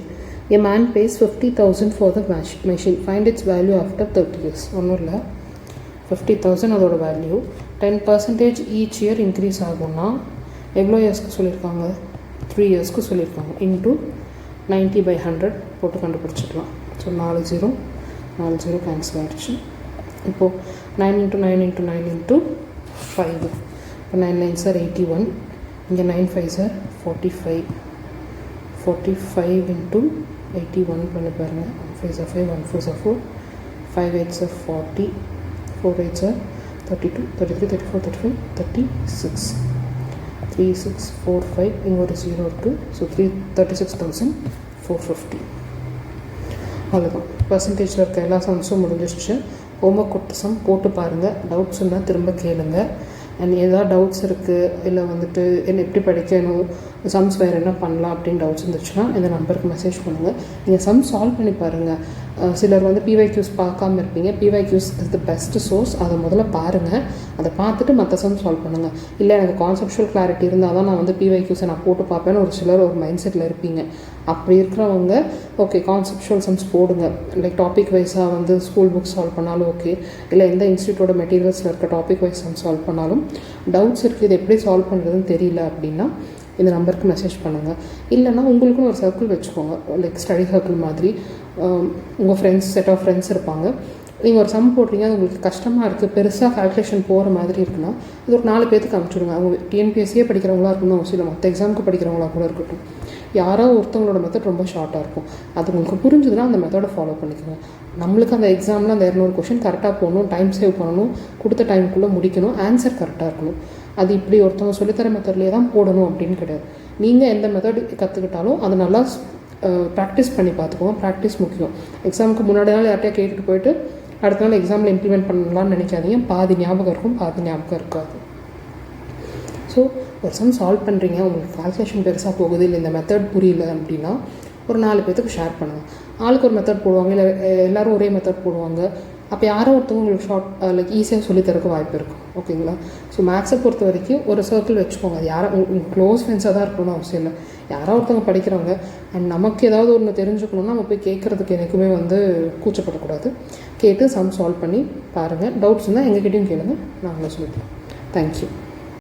A man pays 50,000 for the machine. Find its value after 30 years. ஒன்றும் இல்லை, 50,000 அதோட வேல்யூ 10% ஈச் இயர் இன்க்ரீஸ் ஆகும்னா எவ்வளோ இயர்ஸ்க்கு சொல்லியிருக்காங்க? 3 இயர்ஸ்க்கு சொல்லியிருக்காங்க. இன்ட்டு 90/100 போட்டு கண்டுபிடிச்சிக்கலாம். ஸோ 4 0 கேன்சல் ஆகிடுச்சு. இப்போது 9 into 9 into 9 into 5. இப்போ 9 9s are 81. இங்கே 9 5s are 45. 45 into 81 பண்ணி பாருங்கள். 1 5s are 5, 1 4s are 4, 5 8s are 40, 4 8s are 32, 33, 34, 35, 36. 3 6 4 5 இங்கே ஒரு 0 இருக்குது. ஸோ 36,450. அவ்வளோதான். பர்சன்டேஜில் இருக்க எல்லா சம்ஸும் முடிஞ்சிருச்சு. ஹோம்ஒர்க் கொடுத்த சம் போட்டு பாருங்கள். டவுட்ஸ் இருந்தால் திரும்ப கேளுங்க. அண்ட் ஏதாவது டவுட்ஸ் இருக்குது, இல்லை என்ன எப்படி படிக்கணும், சம்ஸ் வேறு என்ன பண்ணலாம் அப்படின்னு டவுட்ஸ் இருந்துச்சுன்னா இந்த நம்பருக்கு மெசேஜ் பண்ணுங்கள். நீங்கள் சம் சால்வ் பண்ணி பாருங்கள். சிலர் PYQs பார்க்காம இருப்பீங்க. PYQs is the best source. அதை முதல்ல பாருங்கள். அதை பார்த்துட்டு மற்ற சம் சால்வ் பண்ணுங்கள். இல்லை எனக்கு கான்செப்ஷுவல் கிளாரிட்டி இருந்தால் தான் நான் PYQஸை நான் போட்டு பார்ப்பேன்னு ஒரு சிலர் ஒரு மைண்ட் செட்டில் இருப்பீங்க. அப்படி இருக்கிறவங்க ஓகே கான்செப்ஷுவல் சம்ஸ் போடுங்க. லைக் டாபிக் வைஸாக ஸ்கூல் புக்ஸ் சால்வ் பண்ணாலும் ஓகே, இல்லை எந்த இன்ஸ்டியூட்டோட மெட்டீரியல்ஸில் இருக்க டாபிக் வைஸ் சம் சால்வ் பண்ணாலும் டவுட்ஸ் இருக்குது, இது எப்படி சால்வ் பண்ணுறதுன்னு தெரியல அப்படின்னா இந்த நம்பருக்கு மெசேஜ் பண்ணுங்கள். இல்லைனா உங்களுக்குன்னு ஒரு சர்க்கிள் வச்சுக்கோங்க. லைக் ஸ்டடி சர்க்கிள் மாதிரி உங்கள் செட் ஆஃப் ஃப்ரெண்ட்ஸ் இருப்பாங்க. நீங்கள் ஒரு சம் போடுறீங்க, அது உங்களுக்கு கஷ்டமாக இருக்குது, பெருசாக கால்குலேஷன் போகிற மாதிரி இருக்குன்னா இது ஒரு 4 பேருக்கு அனுப்பிச்சுடுங்க. அவங்க டிஎன்பிஎஸ்சியே படிக்கிறவங்களா இருக்கணும் அவசியம் இல்லை, மற்ற எக்ஸாமுக்கு படிக்கிறவங்களா கூட இருக்கட்டும். யாரோ ஒருத்தவங்களோட மெத்தட் ரொம்ப ஷார்ட்டாக இருக்கும். அது உங்களுக்கு புரிஞ்சுதுன்னா அந்த மெத்தடை ஃபாலோ பண்ணிக்கோங்க. நம்மளுக்கு அந்த எக்ஸாமில் அந்த 200 கொஷின் கரெக்டாக போகணும், டைம் சேவ் பண்ணணும், கொடுத்த டைமுக்குள்ளே முடிக்கணும், ஆன்சர் கரெக்டாக இருக்கணும். அது இப்படி ஒருத்தவங்க சொல்லித்தர மெத்தட்லேயே தான் போடணும் அப்படின்னு கிடையாது. நீங்கள் எந்த மெத்தட் கற்றுக்கிட்டாலும் அதை நல்லா ப்ராக்டிஸ் பண்ணி பார்த்துக்கோங்க. ப்ராக்டிஸ் முக்கியம். எக்ஸாமுக்கு முன்னாடி நாள் யார்கிட்டயா கேட்டுட்டு போயிட்டு அடுத்த நாள் எக்ஸாமில் இம்ப்ளிமெண்ட் பண்ணலாம்னு நினைக்காதீங்க. பாதி ஞாபகம் இருக்கும், பாதி ஞாபகம் இருக்காது. ஸோ ஒரு சம் சால்வ் பண்ணுறீங்க, உங்களுக்கு கால்குலேஷன் பெருசாக போகுது, இல்லை இந்த மெத்தட் புரியல அப்படின்னா ஒரு 4 பேருக்கு ஷேர் பண்ணுங்கள். ஆளுக்கு ஒரு மெத்தட் போடுவாங்க, இல்லை எல்லோரும் ஒரே மெத்தட் போடுவாங்க. அப்போ யாரோ ஒருத்தவங்க உங்களுக்கு லைக் ஈஸியாக சொல்லித்தரக்கு வாய்ப்பு இருக்கும். ஓகேங்களா? ஸோ மேக்ஸை பொறுத்த வரைக்கும் ஒரு சர்க்கிள் வச்சுக்கோங்க. அது யாரோ உங்கள் க்ளோஸ் ஃப்ரெண்ட்ஸாக தான் இருக்கணும்னு அவசியம் இல்லை. யாரோ ஒருத்தவங்க படிக்கிறவங்க அண்ட் நமக்கு ஏதாவது ஒன்று தெரிஞ்சுக்கணுன்னா நம்ம போய் கேட்குறதுக்கு எனக்குமே கூச்சப்படக்கூடாது. கேட்டு சால்வ் பண்ணி பாருங்கள். டவுட்ஸ் இருந்தால் எங்ககிட்டையும் கேளுங்க, நாங்களும் சொல்லிக்கலாம். தேங்க்யூ.